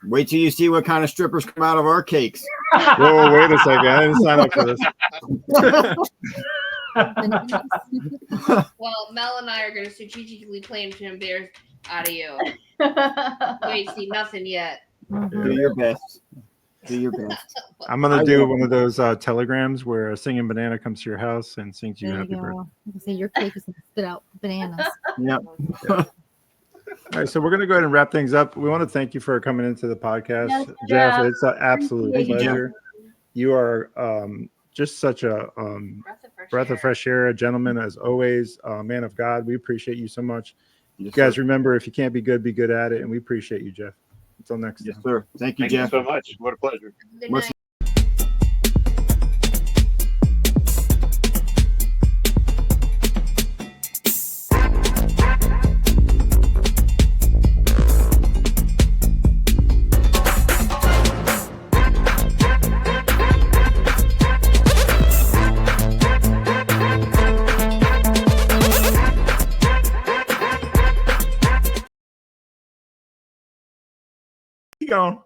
Wait till you see what kind of strippers come out of our cakes. Whoa, wait a second. I didn't sign up for this. Well, Mel and I are going to strategically plan to embarrass out of you. You ain't seen nothing yet. Do your best. Do your best. I'm gonna do one of those telegrams where a singing banana comes to your house and sings you There happy you birthday. go. I can say your cake is gonna spit out bananas. Yep. All right, so we're gonna go ahead and wrap things up. We want to thank you for coming into the podcast, Yes, Jeff. Jeff. It's an absolute Thank you, Jeff. pleasure. You are just such a breath of fresh air, a gentleman as always, man of God. We appreciate you so much. Yes, You guys, sir. remember, if you can't be good at it, and we appreciate you, Jeff. Until next Yes, time. sir. Thank you, Thank you Jeff. so much. What a pleasure. Good What's- night. Keep going.